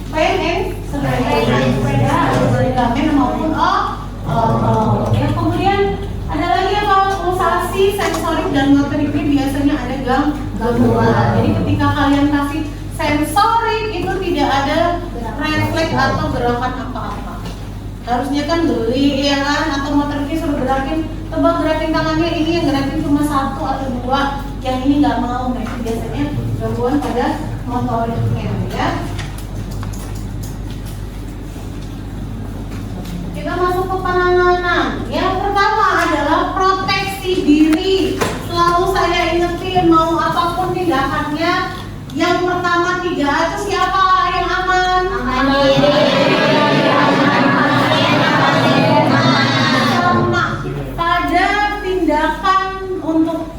PNS, sepeda, ligamen maupun ya. Kemudian ada lagi apa? Pulsasi, sensorik dan motorik, ini biasanya ada gangguan. Jadi ketika kalian kasih sensorik itu tidak ada refleks atau gerakan apa-apa. Harusnya kan geli ya kan, atau motoriknya suruh gerakin, coba gerakin tangannya, ini yang gerakin cuma 1 atau 2, yang ini nggak mau. Nah, itu biasanya gangguan pada motoriknya ya. Kita masuk ke penanganan. Yang pertama adalah proteksi diri. Selalu saya ingetin, mau apapun tindakannya, yang pertama 3A itu siapa yang aman? Sama. Pada tindakan untuk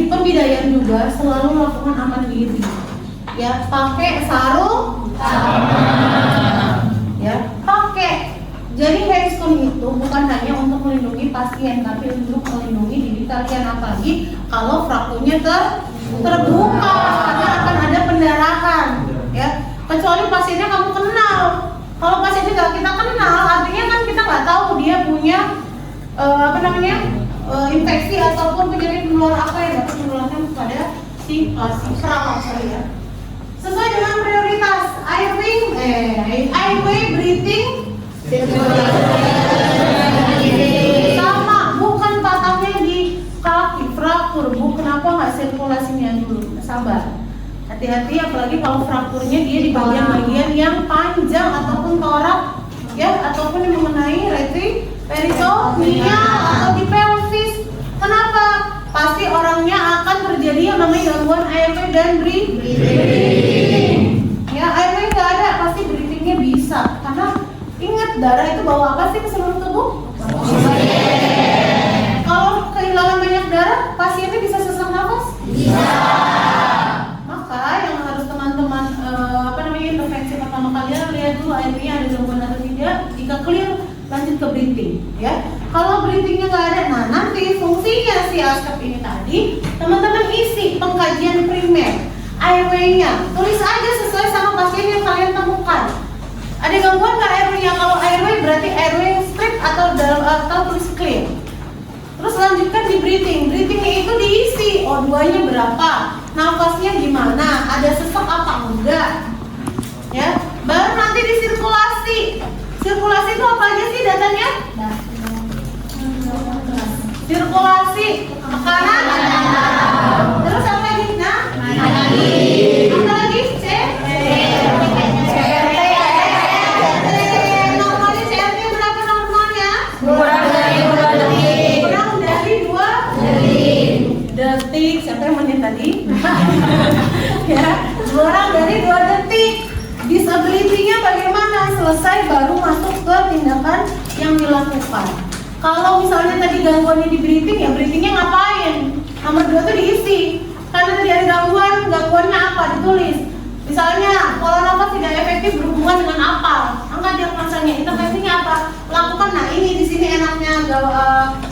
pembidayaan juga selalu melakukan aman diri. Ya, pakai sarung ya, pakai. Jadi handscoon itu bukan hanya untuk melindungi pasien, tapi untuk melindungi diri kalian, apalagi kalau frakturnya terbuka, karena akan ada pendarahan ya. Kecuali pasiennya kamu kenal. Kalau pasiennya nggak kita kenal, artinya kan kita nggak tahu dia punya infeksi ataupun penyakit menular apa yang dapat menularkan kepada si perawat ya. Sesuai dengan prioritas airway breathing Sama, bukan patahnya di kaki, fraktur, kenapa nggak sirkulasinya dulu? Sabar, hati-hati, apalagi kalau frakturnya dia di bagian-bagian yang panjang ataupun torak, ya, ataupun yang mengenai peritoneal atau di pelvis. Kenapa? Pasti orangnya akan terjadi yang namanya gangguan airway dan breathing. Ya, airway nggak ada, pasti breathingnya bisa. Karena ingat, darah itu bawa apa sih ke seluruh tubuh? Kalau kehilangan banyak darah, pasiennya bisa sesak nafas? Bisa. Maka yang harus teman-teman intervensi pertama kali lihat dulu airway ada gangguan atau tidak. Jika clear, lanjut ke breathing, ya. Kalau breathingnya nggak ada, nah nanti fungsinya si ASCAP ini tadi, teman-teman isi pengkajian primer airway-nya, tulis aja sesuai sama pasien yang kalian temukan. Ada gangguan nggak airway-nya? Kalau airway berarti airway strip atau tulis clear. Terus lanjutkan di breathing. Breathingnya itu diisi O2-nya berapa, nafasnya gimana, ada sesak apa enggak, ya. Baru nanti di sirkulasi. Sirkulasi itu apa aja sih datanya? Sirkulasi, tekanan, terus apa lagi? Nah, apa lagi? Normalnya CRT berapa normalnya? Kurang dari 2 detik. Siapa yang menit tadi? Ya, kurang dari 2 detik. Disability-nya bagaimana? Selesai baru masuk ke tindakan yang dilakukan. Kalau misalnya tadi gangguannya di breathing, ya breathingnya ngapain? Nomor 2 itu diisi. Karena tadi ada gangguannya apa? Ditulis. Misalnya, pola nafas tidak efektif berhubungan dengan apa? Angkat diagnosanya, intervensinya apa? Lakukan. Nah, ini di sini enaknya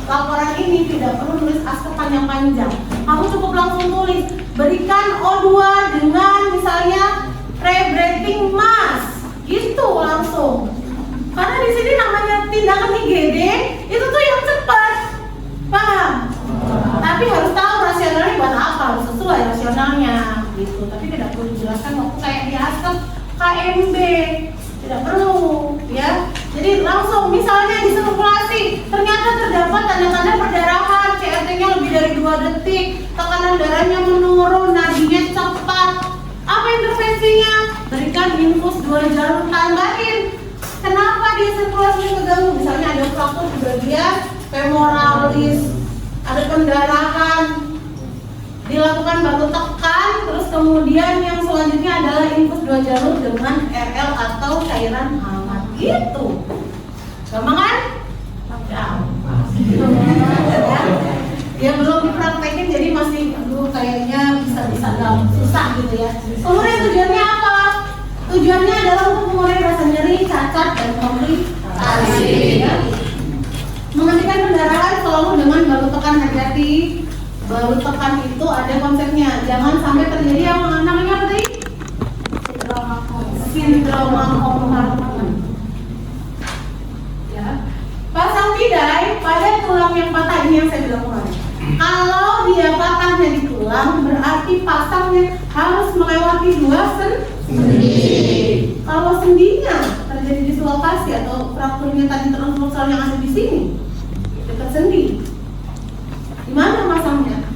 laporan ini tidak perlu nulis ASCAP panjang-panjang. Kamu cukup langsung tulis. Berikan O2 dengan misalnya rebreathing mask, gitu langsung. Karena di sini namanya tindakan IGD itu tuh yang cepat, paham? Tapi harus tahu rasionalnya buat apa, harus sesuai rasionalnya, gitu. Tapi tidak perlu dijelaskan waktu kayak di ASCAP KMB, tidak perlu, ya. Jadi langsung, misalnya di sirkulasi ternyata terdapat tanda-tanda perdarahan, CRT-nya lebih dari 2 detik, tekanan darahnya menurun, nadinya cepat. Apa intervensinya? Berikan infus 2 jalur, tambahin. Kenapa dia sirkulasinya keganggu? Misalnya ada fraktur di bagian femoralis, ada pendarahan, dilakukan batu tekan, terus kemudian yang selanjutnya adalah infus 2 jalur dengan RL atau cairan hangat. Gitu. Gampang kan? Ya belum dipraktekin, jadi masih kayaknya bisa susah gitu ya. Kemudian tujuannya apa? Tujuannya adalah untuk mengurangi rasa nyeri, cacat, dan komplikasi, ya. Menghentikan pendarahan selalu dengan baru tekan, hati-hati. Baru tekan itu ada konsepnya, jangan sampai terjadi yang namanya apa tadi? Sindroma kompartemen. Ya. Pasang bidai pada tulang yang patah, ini yang saya bilang kemarin. Kalau dia patahnya di tulang, berarti pasangnya harus melewati 2 sendi. Kalau sendinya terjadi dislokasi atau frakturnya tadi transversal yang ada di sini, dekat sendi, di mana pasangnya?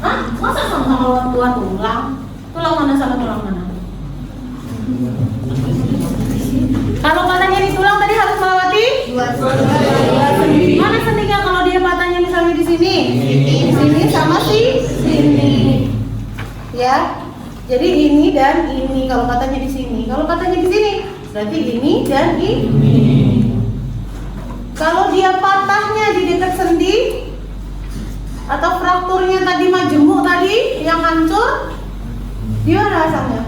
Hah? Masa sama-sama tulang? Tulang mana sama tulang mana? Kalau patahnya di tulang tadi harus melewati 2 sendi. Mana sendinya kalau dia patahnya misalnya di sini? Di sini sama sini. Ya. Jadi ini dan ini kalau patahnya di sini. Kalau patahnya di sini, berarti ini dan ini. Kalau dia patahnya di dekat sendi atau frakturnya tadi majemuk tadi yang hancur, gimana asalnya?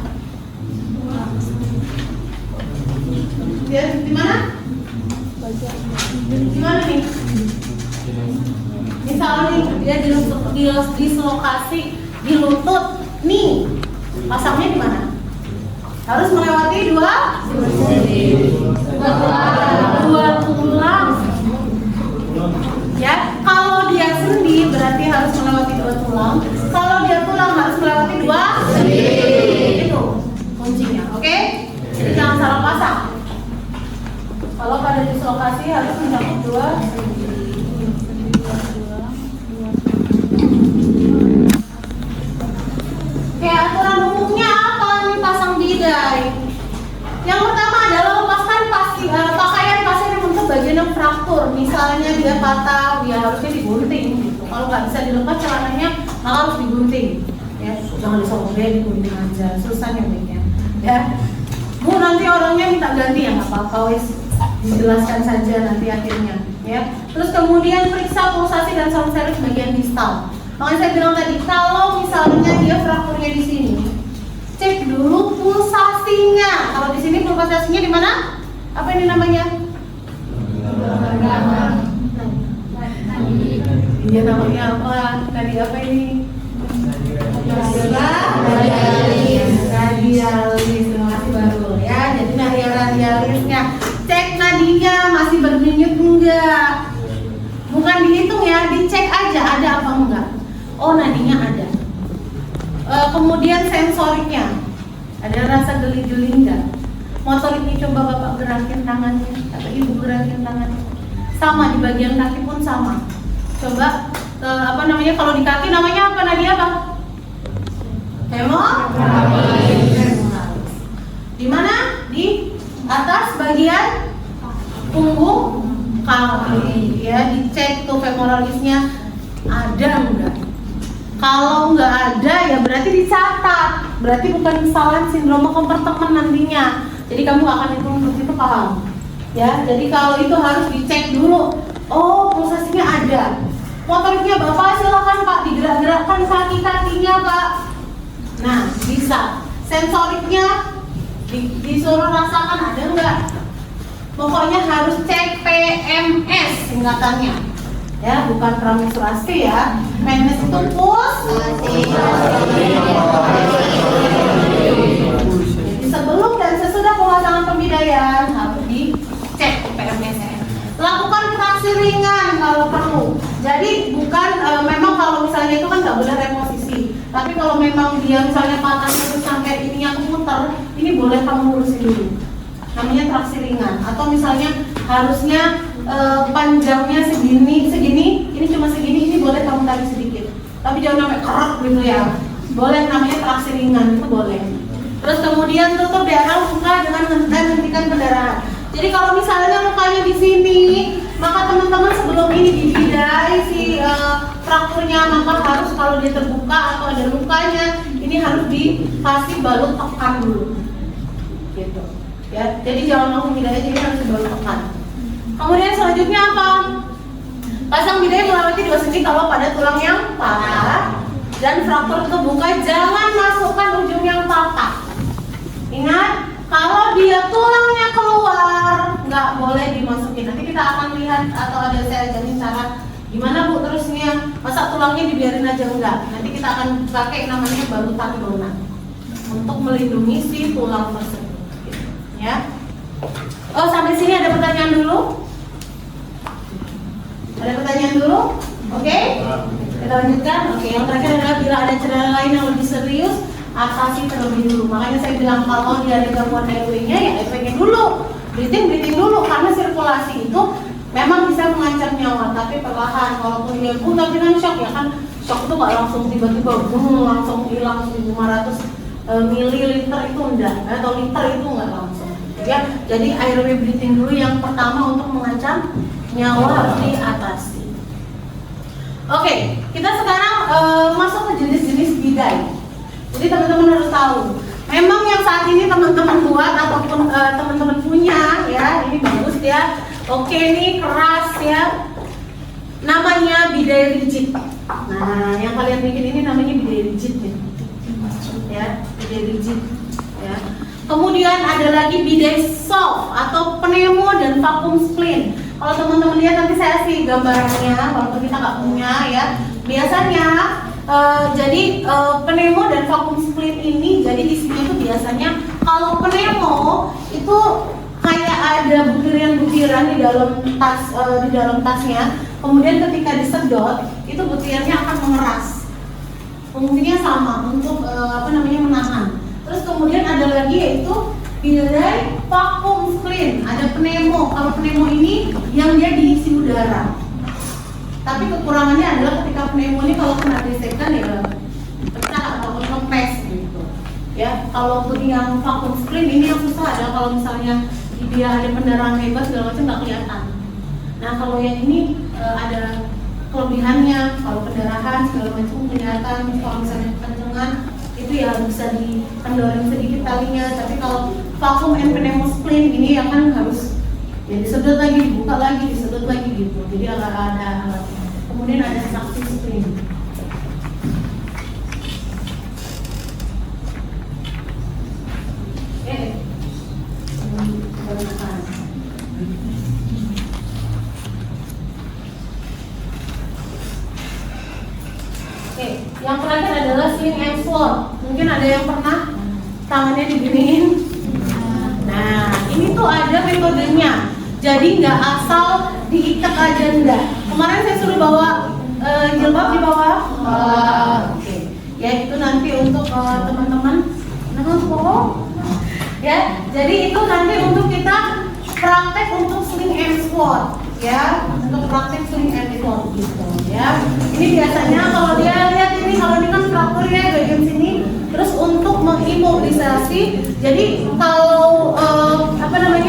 Dia di mana? Di mana nih? Misalnya dia dislokasi di lutut, nih pasangnya di mana? Harus melewati 2 tulang. Ya, kalau dia sendi berarti harus melewati 2 tulang. Kalau dia tulang harus melewati 2 sendi. Itu kuncinya, oke? Jadi jangan salah pasang. Kalau pada dislokasi harus mencakup dua. Oke, aturan umumnya apa nih pasang bidai? Yang pertama adalah lepaskan pakaian pasien yang untuk bagian yang fraktur. Misalnya dia patah, dia harusnya digunting gitu. Kalau nggak bisa dilepas celananya, maka harus digunting. Ya, jangan disobek, digunting aja. Susah nyobeknya. Ya, Bu nanti orangnya minta ganti ya nggak apa-apa, wes dijelaskan saja nanti akhirnya. Ya, terus kemudian periksa pulsasi dan sound series bagian distal. Makanya saya bilang tadi, kalau misalnya dia frakturnya di sini, cek dulu pulsasinya. Kalau di sini pulsasinya di mana? Apa ini namanya? Iya namanya apa? Tadi apa ini? Radialis. Terima kasih baru ya. Jadi nadia radialisnya. Cek nadinya masih berdenyut enggak? Bukan dihitung ya, dicek aja ada apa enggak. Oh nadinya ada. Kemudian sensoriknya, ada rasa geli-geli enggak? Motoriknya coba bapak gerakin tangannya atau ibu gerakin tangannya. Sama di bagian kaki pun sama. Coba apa namanya, kalau di kaki namanya apa Nadia apa? Femoralis. Di mana? Di atas bagian punggung kaki. Ya, dicek tuh femoralisnya ada enggak. Kalau nggak ada ya berarti dicatat. Berarti bukan kesalahan sindroma kompartemen nantinya. Jadi kamu akan itu paham. Ya, jadi kalau itu harus dicek dulu. Oh, pulsasinya ada. Motoriknya Bapak silakan Pak digerak-gerakkan kaki-kakinya Pak. Nah, bisa. Sensoriknya disuruh rasakan ada enggak. Pokoknya harus cek PMS singkatannya. Ya, bukan pramenstruasi ya. PMS itu Jadi sebelum dan sesudah pemasangan pembidaian harus dicek PMS-nya. Lakukan traksi ringan kalau perlu. Jadi bukan memang kalau misalnya itu kan nggak boleh reposisi. Tapi kalau memang dia misalnya patahnya itu sampai ini yang muter, ini boleh kamu lurusin dulu. Namanya traksi ringan. Atau misalnya harusnya panjangnya segini, ini cuma segini, ini boleh kamu tarik sedikit. Tapi jangan sampai kerak gitu ya. Boleh, namanya traksi ringan, itu boleh. Terus kemudian tutup daerah luka dengan hentikan pendarahan. Jadi kalau misalnya lukanya di sini, maka teman-teman sebelum ini dibidai si frakturnya, maka harus kalau dia terbuka atau ada lukanya, ini harus dikasih balut tekan dulu. Gitu. Ya, jadi jangan langsung bidai, jadi harus dibalut tekan. Kemudian selanjutnya apa? Pasang bidai melewati 2 sendi kalau pada tulang yang patah dan fraktur terbuka, jangan masukkan ujung yang patah. Ingat, kalau dia tulangnya keluar, nggak boleh dimasukin. Nanti kita akan lihat atau ada saya ajarin cara gimana Bu terusnya. Masa tulangnya dibiarin aja enggak? Nanti kita akan pakai namanya balutan dona untuk melindungi si tulang tersebut. Ya. Oh, sampai sini ada pertanyaan dulu? Ada pertanyaan dulu? Oke? Kita lanjutkan. Oke, yang terakhir adalah bila ada cedera lain yang lebih serius, atasi terlebih dulu. Makanya saya bilang kalau dia ada gangguan airway-nya, ya airway-nya dulu. Breathing dulu, karena sirkulasi itu memang bisa mengancam nyawa, tapi perlahan. Walaupun dia buta dengan shock, ya kan shock itu nggak langsung tiba-tiba langsung hilang 1.500 mililiter itu enggak, atau liter itu nggak langsung. Ya, jadi airway breathing dulu yang pertama untuk mengancam nyawa harus diatasi. Oke, kita sekarang masuk ke jenis-jenis bidai. Jadi teman-teman harus tahu, memang yang saat ini teman-teman buat ataupun teman-teman punya, ya ini bagus ya. Oke, ini keras ya. Namanya bidai rigid. Nah, yang kalian bikin ini namanya bidai rigid nih. Ya, bidai rigid. Ya. Kemudian ada lagi bidai soft atau pneumo dan vacuum spleen. Kalau teman-teman lihat nanti saya kasih gambarannya, walaupun kita nggak punya ya. Biasanya jadi pneumo dan vacuum spleen ini, jadi isinya itu biasanya kalau pneumo itu kayak ada butiran-butiran di dalam tasnya. Kemudian ketika disedot, itu butirannya akan mengeras. Fungsinya sama untuk menahan. Terus kemudian ada lagi yaitu Birai vacuum clean, ada pneumo. Kalau pneumo ini yang dia diisi udara. Tapi kekurangannya adalah ketika pneumo ini kalau kena gesekan ya pecah ataupun kempes gitu. Ya, kalau untuk yang vacuum clean ini yang susah adalah kalau misalnya dia ada pendarahan hebat segala macam nggak kelihatan. Nah kalau yang ini ada kelebihannya, kalau pendarahan segala macam kelihatan. Kalau misalnya kekencengan itu ya bisa dikendorin sedikit talinya. Tapi kalau vacuum and pneumo clean ini ya kan harus ya disedot lagi, dibuka lagi, disedot lagi gitu. Jadi ada alatnya. Kemudian ada suction clean. Oke, yang terakhir adalah sling and slot. Mungkin ada yang pernah tangannya diginiin. Nah, ini tuh ada metodenya. Jadi nggak asal diikat aja enggak. Kemarin saya suruh bawa jilbab di bawah. Oke. Ya itu nanti untuk teman-teman. Nah, untuk ya. Jadi itu nanti untuk kita praktek untuk sling and slot. Ya, untuk praktek sling and slot gitu ya. Ini biasanya kalau dia lihat ini, kalau ini kan fraktur ya bagian sini. Terus untuk mengimobilisasi, jadi kalau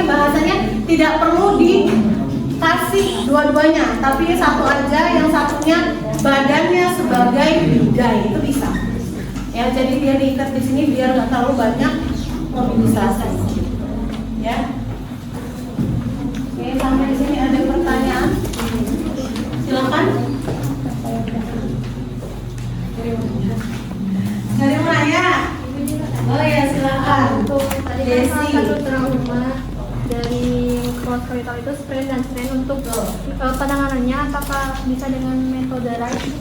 bahasanya tidak perlu dikasih dua-duanya, tapi satu aja, yang satunya badannya sebagai bidai itu bisa. Ya, jadi dia diikat di sini biar nggak terlalu banyak mobilisasi. Ya. Oke, sampai di sini ada pertanyaan? Silakan. Dari mana ya? Oh ya, silakan. Untuk tadi kan salah satu trauma dari cross coital itu sprain dan strain untuk penanganannya apakah bisa dengan metode RICE?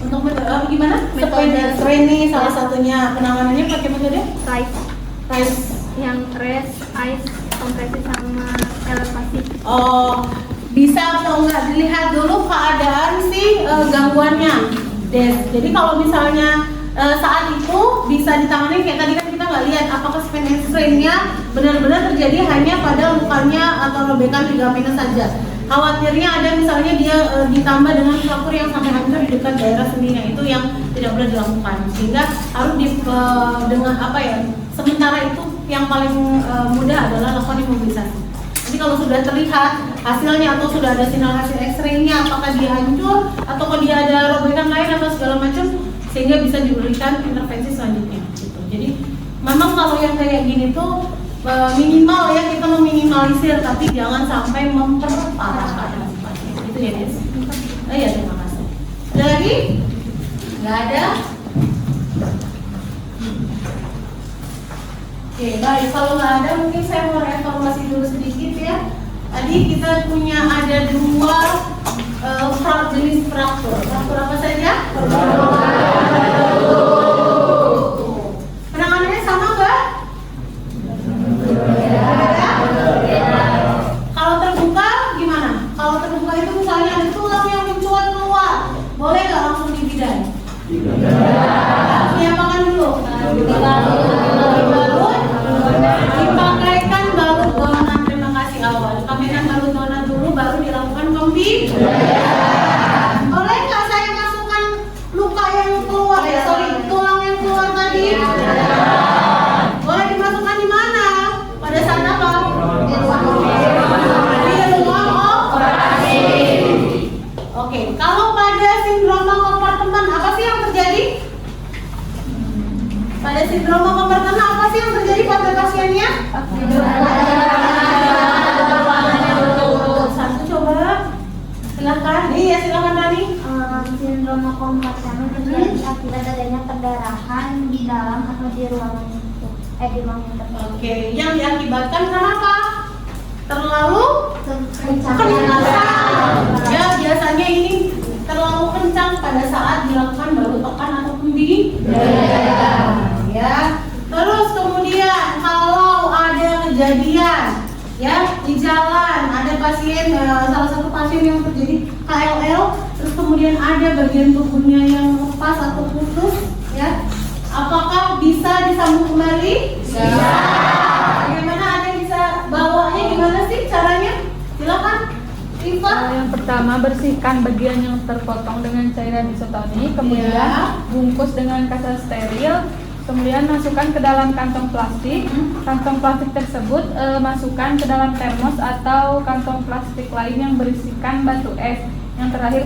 Untuk metode gimana? Metode strain nih salah satunya. Penanganannya pakai metode RICE. Yang rest, ice, kompresi sama elevasi. Oh, bisa atau enggak dilihat dulu keadaan si gangguannya. Jadi kalau misalnya saat itu bisa ditangani kayak tadi kan kita nggak lihat apakah sprain and strain-nya benar-benar terjadi hanya pada lukanya atau robekan ligamennya saja. Khawatirnya ada misalnya dia ditambah dengan fraktur yang sampai hancur di dekat daerah sendinya, itu yang tidak boleh dilakukan. Sehingga harus dengan apa ya? Sementara itu yang paling mudah adalah lakukan imobilisasi. Jadi kalau sudah terlihat hasilnya atau sudah ada sinyal hasil X-ray-nya apakah dia hancur atau kalau dia ada robekan lain atau segala macam, sehingga bisa diberikan intervensi selanjutnya. Gitu. Jadi memang kalau yang kayak gini tuh minimal ya kita meminimalisir, tapi jangan sampai memperparah keadaan pasiennya. Itu ya Des. Oh ya, terima kasih. Ada lagi? Nggak ada? Oke, baik. Kalau nggak ada, mungkin saya mau reformasi dulu sedikit ya. Tadi kita punya ada dua jenis fraktur. Fraktur apa saja? Penanganannya sama nggak? Kalau terbuka gimana? Kalau terbuka itu misalnya ada tulang yang mencuat keluar, boleh nggak langsung dibidai? Diapakan dulu? Dipakaikan balut donat. Terima kasih awal. Pakaikan balut donat dulu, baru dilakukan boleh nggak saya masukkan luka yang keluar tulang yang keluar tadi? Boleh dimasukkan di mana? Pada saat apa? Di ruang operasi. Oke, kalau pada sindroma kompartemen apa sih yang terjadi? Pada sindroma kompartemen apa sih yang terjadi pada pasiennya? Satu coba. Silakan. Iya, silakan Rani. Sindroma kompartemen terjadi akibat adanya perdarahan di dalam atau di ruangan itu, di ruang yang tertutup. Oke, yang diakibatkan kenapa? Terlalu kencang. Ya, biasanya ini terlalu kencang pada saat dilakukan baru tekan ataupun di ya. Terus kemudian kalau ada kejadian ya di jalan, ada pasien salah satu pasien yang terjadi KLL, terus kemudian ada bagian tubuhnya yang lepas atau putus ya, apakah bisa disambung kembali? Bisa. Bagaimana Silakan, Riva. Yang pertama, bersihkan bagian yang terpotong dengan cairan isotoni, kemudian Ya. bungkus dengan kasa steril, kemudian masukkan ke dalam kantong plastik. Kantong plastik tersebut masukkan ke dalam termos atau kantong plastik lain yang berisikan batu es. Yang terakhir,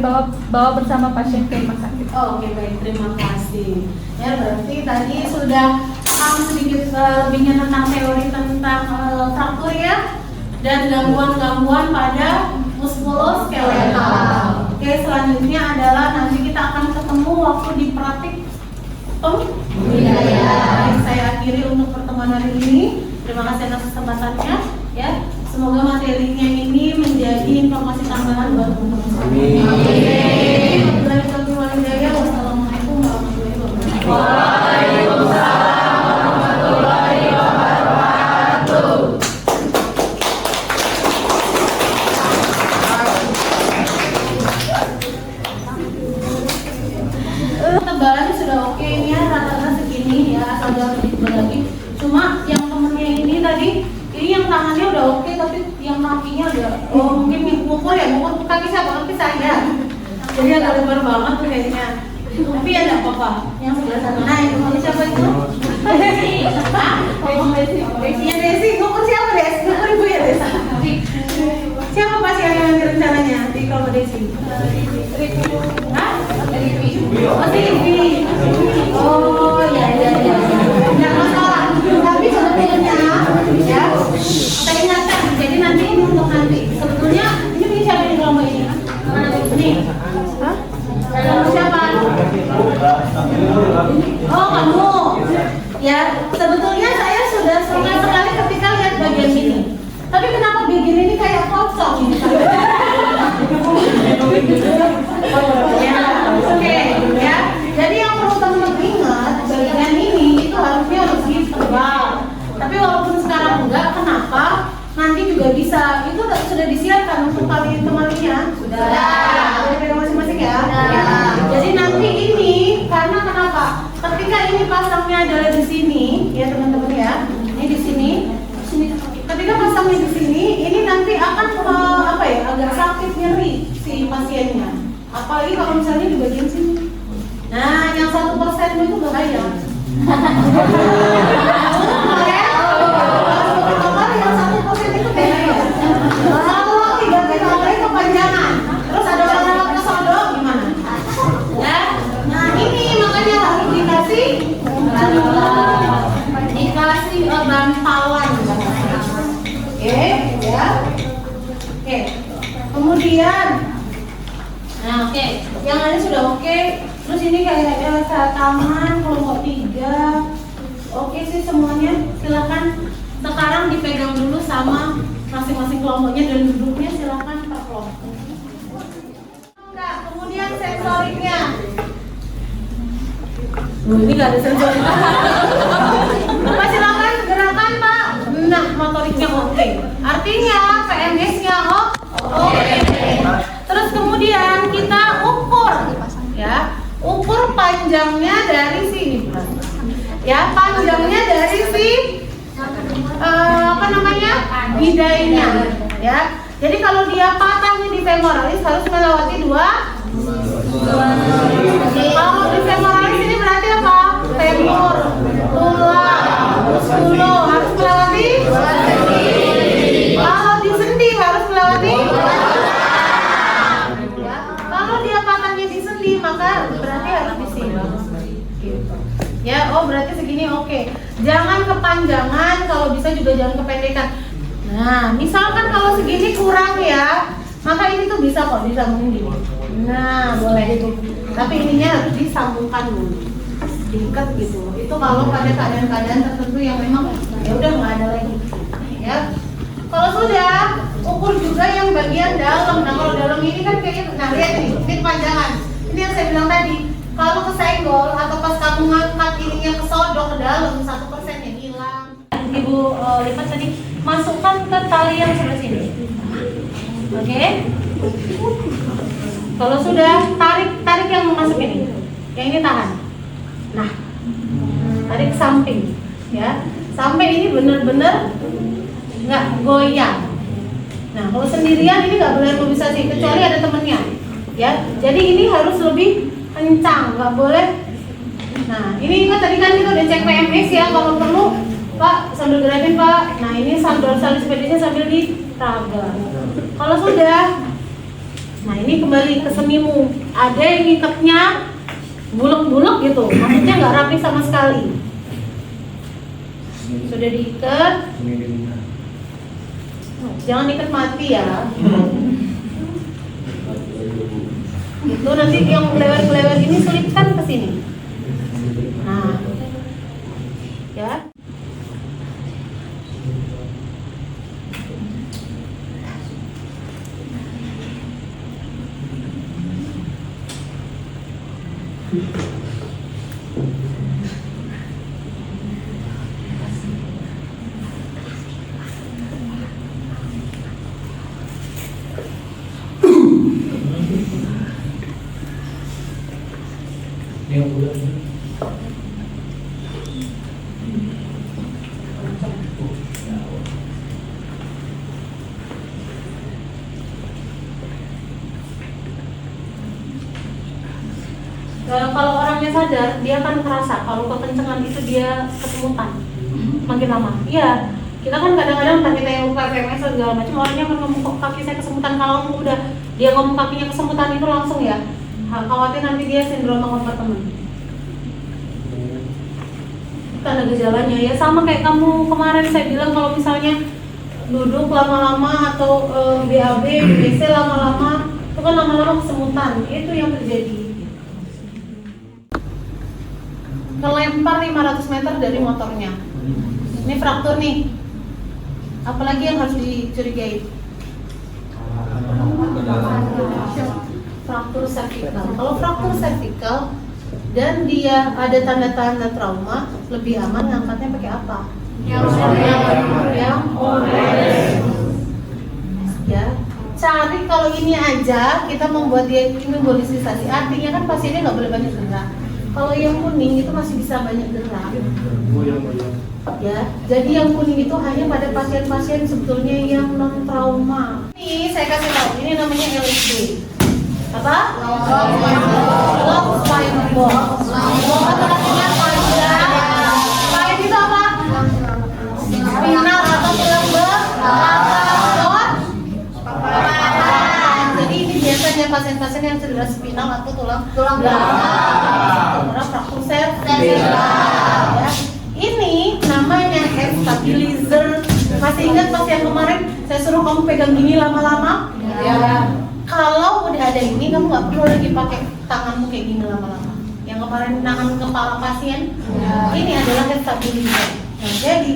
bawa bersama pasien ke rumah sakit. Oh, oke, baik, terima kasih. Ya, berarti tadi sudah paham sedikit lebihnya tentang teori tentang fraktur ya, dan gangguan-gangguan pada muskuloskeletal. Oke, selanjutnya adalah nanti kita akan ketemu waktu di praktik pembudidayaan. Saya akhiri untuk pertemuan hari ini. Terima kasih atas kesempatannya. Ya, semoga materinya ini menjadi informasi tambahan buat teman-teman. Amin. Wassalamualaikum warahmatullahi wabarakatuh. Waalaikumsalam warahmatullahi wabarakatuh. Tebalan sudah oke nya rata-rata segini ya, asal jangan ditebal lagi. Cuma yang temennya ini tadi, ini yang tangannya udah oke tapi yang kakinya udah mungkin ngukur ya, ngukur kaki siapa? Kaki saya. Jadi agak lebar banget tuh kayaknya. Tapi ya enggak apa-apa. Yang sebelah sana. Nah, itu kaki siapa itu? Desi. Hah? Desi. Ya Desi, ngukur siapa Des? Ngukur ibu ya Des? Siapa pasien yang nanti rencananya di kelompok Desi? Hah? Oh, Silvi. Oh, ya. Enggak masalah. Tapi sebetulnya ya, saya ingatkan. Jadi nanti ini untuk nanti. Sebetulnya ini siapa di kelompok ini? Ini. Hah? Kelompok siapa? Oh, kamu. Ya, sebetulnya saya sudah senang sekali ketika lihat bagian ini. Tapi kenapa bagian ini kayak kosong ini? Ya, oke, ya. Jadi yang perlu teman-teman ingat, bagian ini itu harusnya lebih tebal. Tapi walaupun sekarang enggak, kenapa? Nanti juga bisa. Itu sudah disiapkan untuk kemalinya. Sudah. Udah pegang masing-masing ya. Ya. Jadi nanti ini karena kenapa? Ketika ini pasangnya adalah di sini, ya teman-teman ya. Ini di sini. Ketika pasangnya di sini, ini nanti akan agak sakit nyeri si pasiennya. Apalagi kalau misalnya di bagian sini. Nah, yang 1% itu bahaya. Yang 1% itu bahaya. Kalau 3 kali kepanjangan, terus ada orang kesodok gimana? Ya, nah ini makanya harus dikasih bantalan. Oke, ya. Oke. Kemudian, nah oke, yang lain sudah oke. Terus ini kayaknya tangan kelompok 3. Oke sih semuanya. Silakan sekarang dipegang dulu sama masing-masing kelompoknya dan duduknya silakan per kelompok. Enggak, kemudian sensoriknya. Ini nggak ada sensoriknya. Bapak silakan gerakan Pak. Nah, motoriknya oke. Artinya PMS-nya oke. Terus kemudian kita ukur, ya, ukur panjangnya dari sini, ya, panjangnya dari si bidainya, ya. Jadi kalau dia patahnya di femoralis harus melewati dua. Kalau di femoralis ini berarti apa? Femur, tulang, muskulo harus melewati. Kalau di sendi harus melewati. Kalau dia patahnya di sendi maka berarti harus di sini. Ya, oh berarti segini oke. Jangan kepanjangan, kalau bisa juga jangan kependekan. Nah, misalkan kalau segini kurang ya, maka ini tuh bisa kok disambungin gini. Nah, boleh itu. Tapi ininya harus disambungkan dulu, diikat gitu. Itu kalau pada keadaan-keadaan tertentu yang memang ya udah nggak ada lagi. Ya. Kalau sudah, ukur juga yang bagian dalam. Nah, kalau dalam ini kan kayaknya, nah lihat nih, ini kepanjangan. Ini yang saya bilang tadi. Kalau kesenggol atau pas kamu ngangkat ininya kesodok ke dalam 1%-nya hilang. Ibu lipat tadi, masukkan ke tali yang sebelah sini. Oke. Kalau sudah, tarik yang mau masuk ini. Yang ini tahan. Nah, tarik samping, ya. Sampai ini benar-benar nggak goyang. Nah, kalau sendirian ini nggak boleh mobilisasi kecuali ada temennya, ya. Jadi ini harus lebih kencang, nggak boleh. Nah, ini kan tadi kan kita udah cek PMS ya, kalau perlu Pak sambil gerakin Pak. Nah, ini sambil sepedanya sambil diraga. Kalau sudah, nah ini kembali ke semimu. Ada yang ngikatnya bulek-bulek gitu, maksudnya nggak rapi sama sekali. Sudah diikat, jangan ikat mati ya. Itu nanti yang lewer-lewer ini selipkan ke sini. Nah, ya. Yang bulan ini. Kalau orangnya sadar, dia akan kerasa kalau kekencengan itu dia kesemutan makin lama. Iya, kita kan kadang-kadang entah kita yang lupa PMS atau segala macam, orangnya akan ngomong kok kaki saya kesemutan. Kalau udah dia ngomong kakinya kesemutan itu langsung ya, khawatir nanti dia sindrom kompartemen. Tanda gejalanya ya sama kayak kamu kemarin saya bilang kalau misalnya duduk lama-lama atau BAB, BC lama-lama, itu kan lama-lama kesemutan, itu yang terjadi. Kelempar 500 meter dari motornya. Ini fraktur nih. Apalagi yang harus dicurigai? Fraktur cervical. Kalau fraktur cervical dan dia ada tanda-tanda trauma, lebih aman ngangkatnya pakai apa? Yang ya. Cari kalau ini aja kita membuat dia imobilisasi. Artinya kan pasiennya nggak boleh banyak gerak. Kalau yang kuning itu masih bisa banyak gerak. Ya, jadi yang kuning itu hanya pada pasien-pasien sebetulnya yang non trauma. Ini saya kasih tahu, ini namanya LSD. Apa? Long spinal box. Atau artinya panjang. Spine itu apa? Spinal atau tulang belakang. Jadi ini biasanya pasien-pasien yang cedera spinal atau tulang belakang. Fraktur cervical. Ya. Ini namanya head stabilizer. Masih ingat pas yang kemarin saya suruh kamu pegang gini lama-lama? Ya. Kalau udah ada ini, kamu nggak perlu lagi pakai tanganmu kayak gini lama-lama. Yang kemarin tangan kepala pasien, ini adalah head stabilizer. Nah, jadi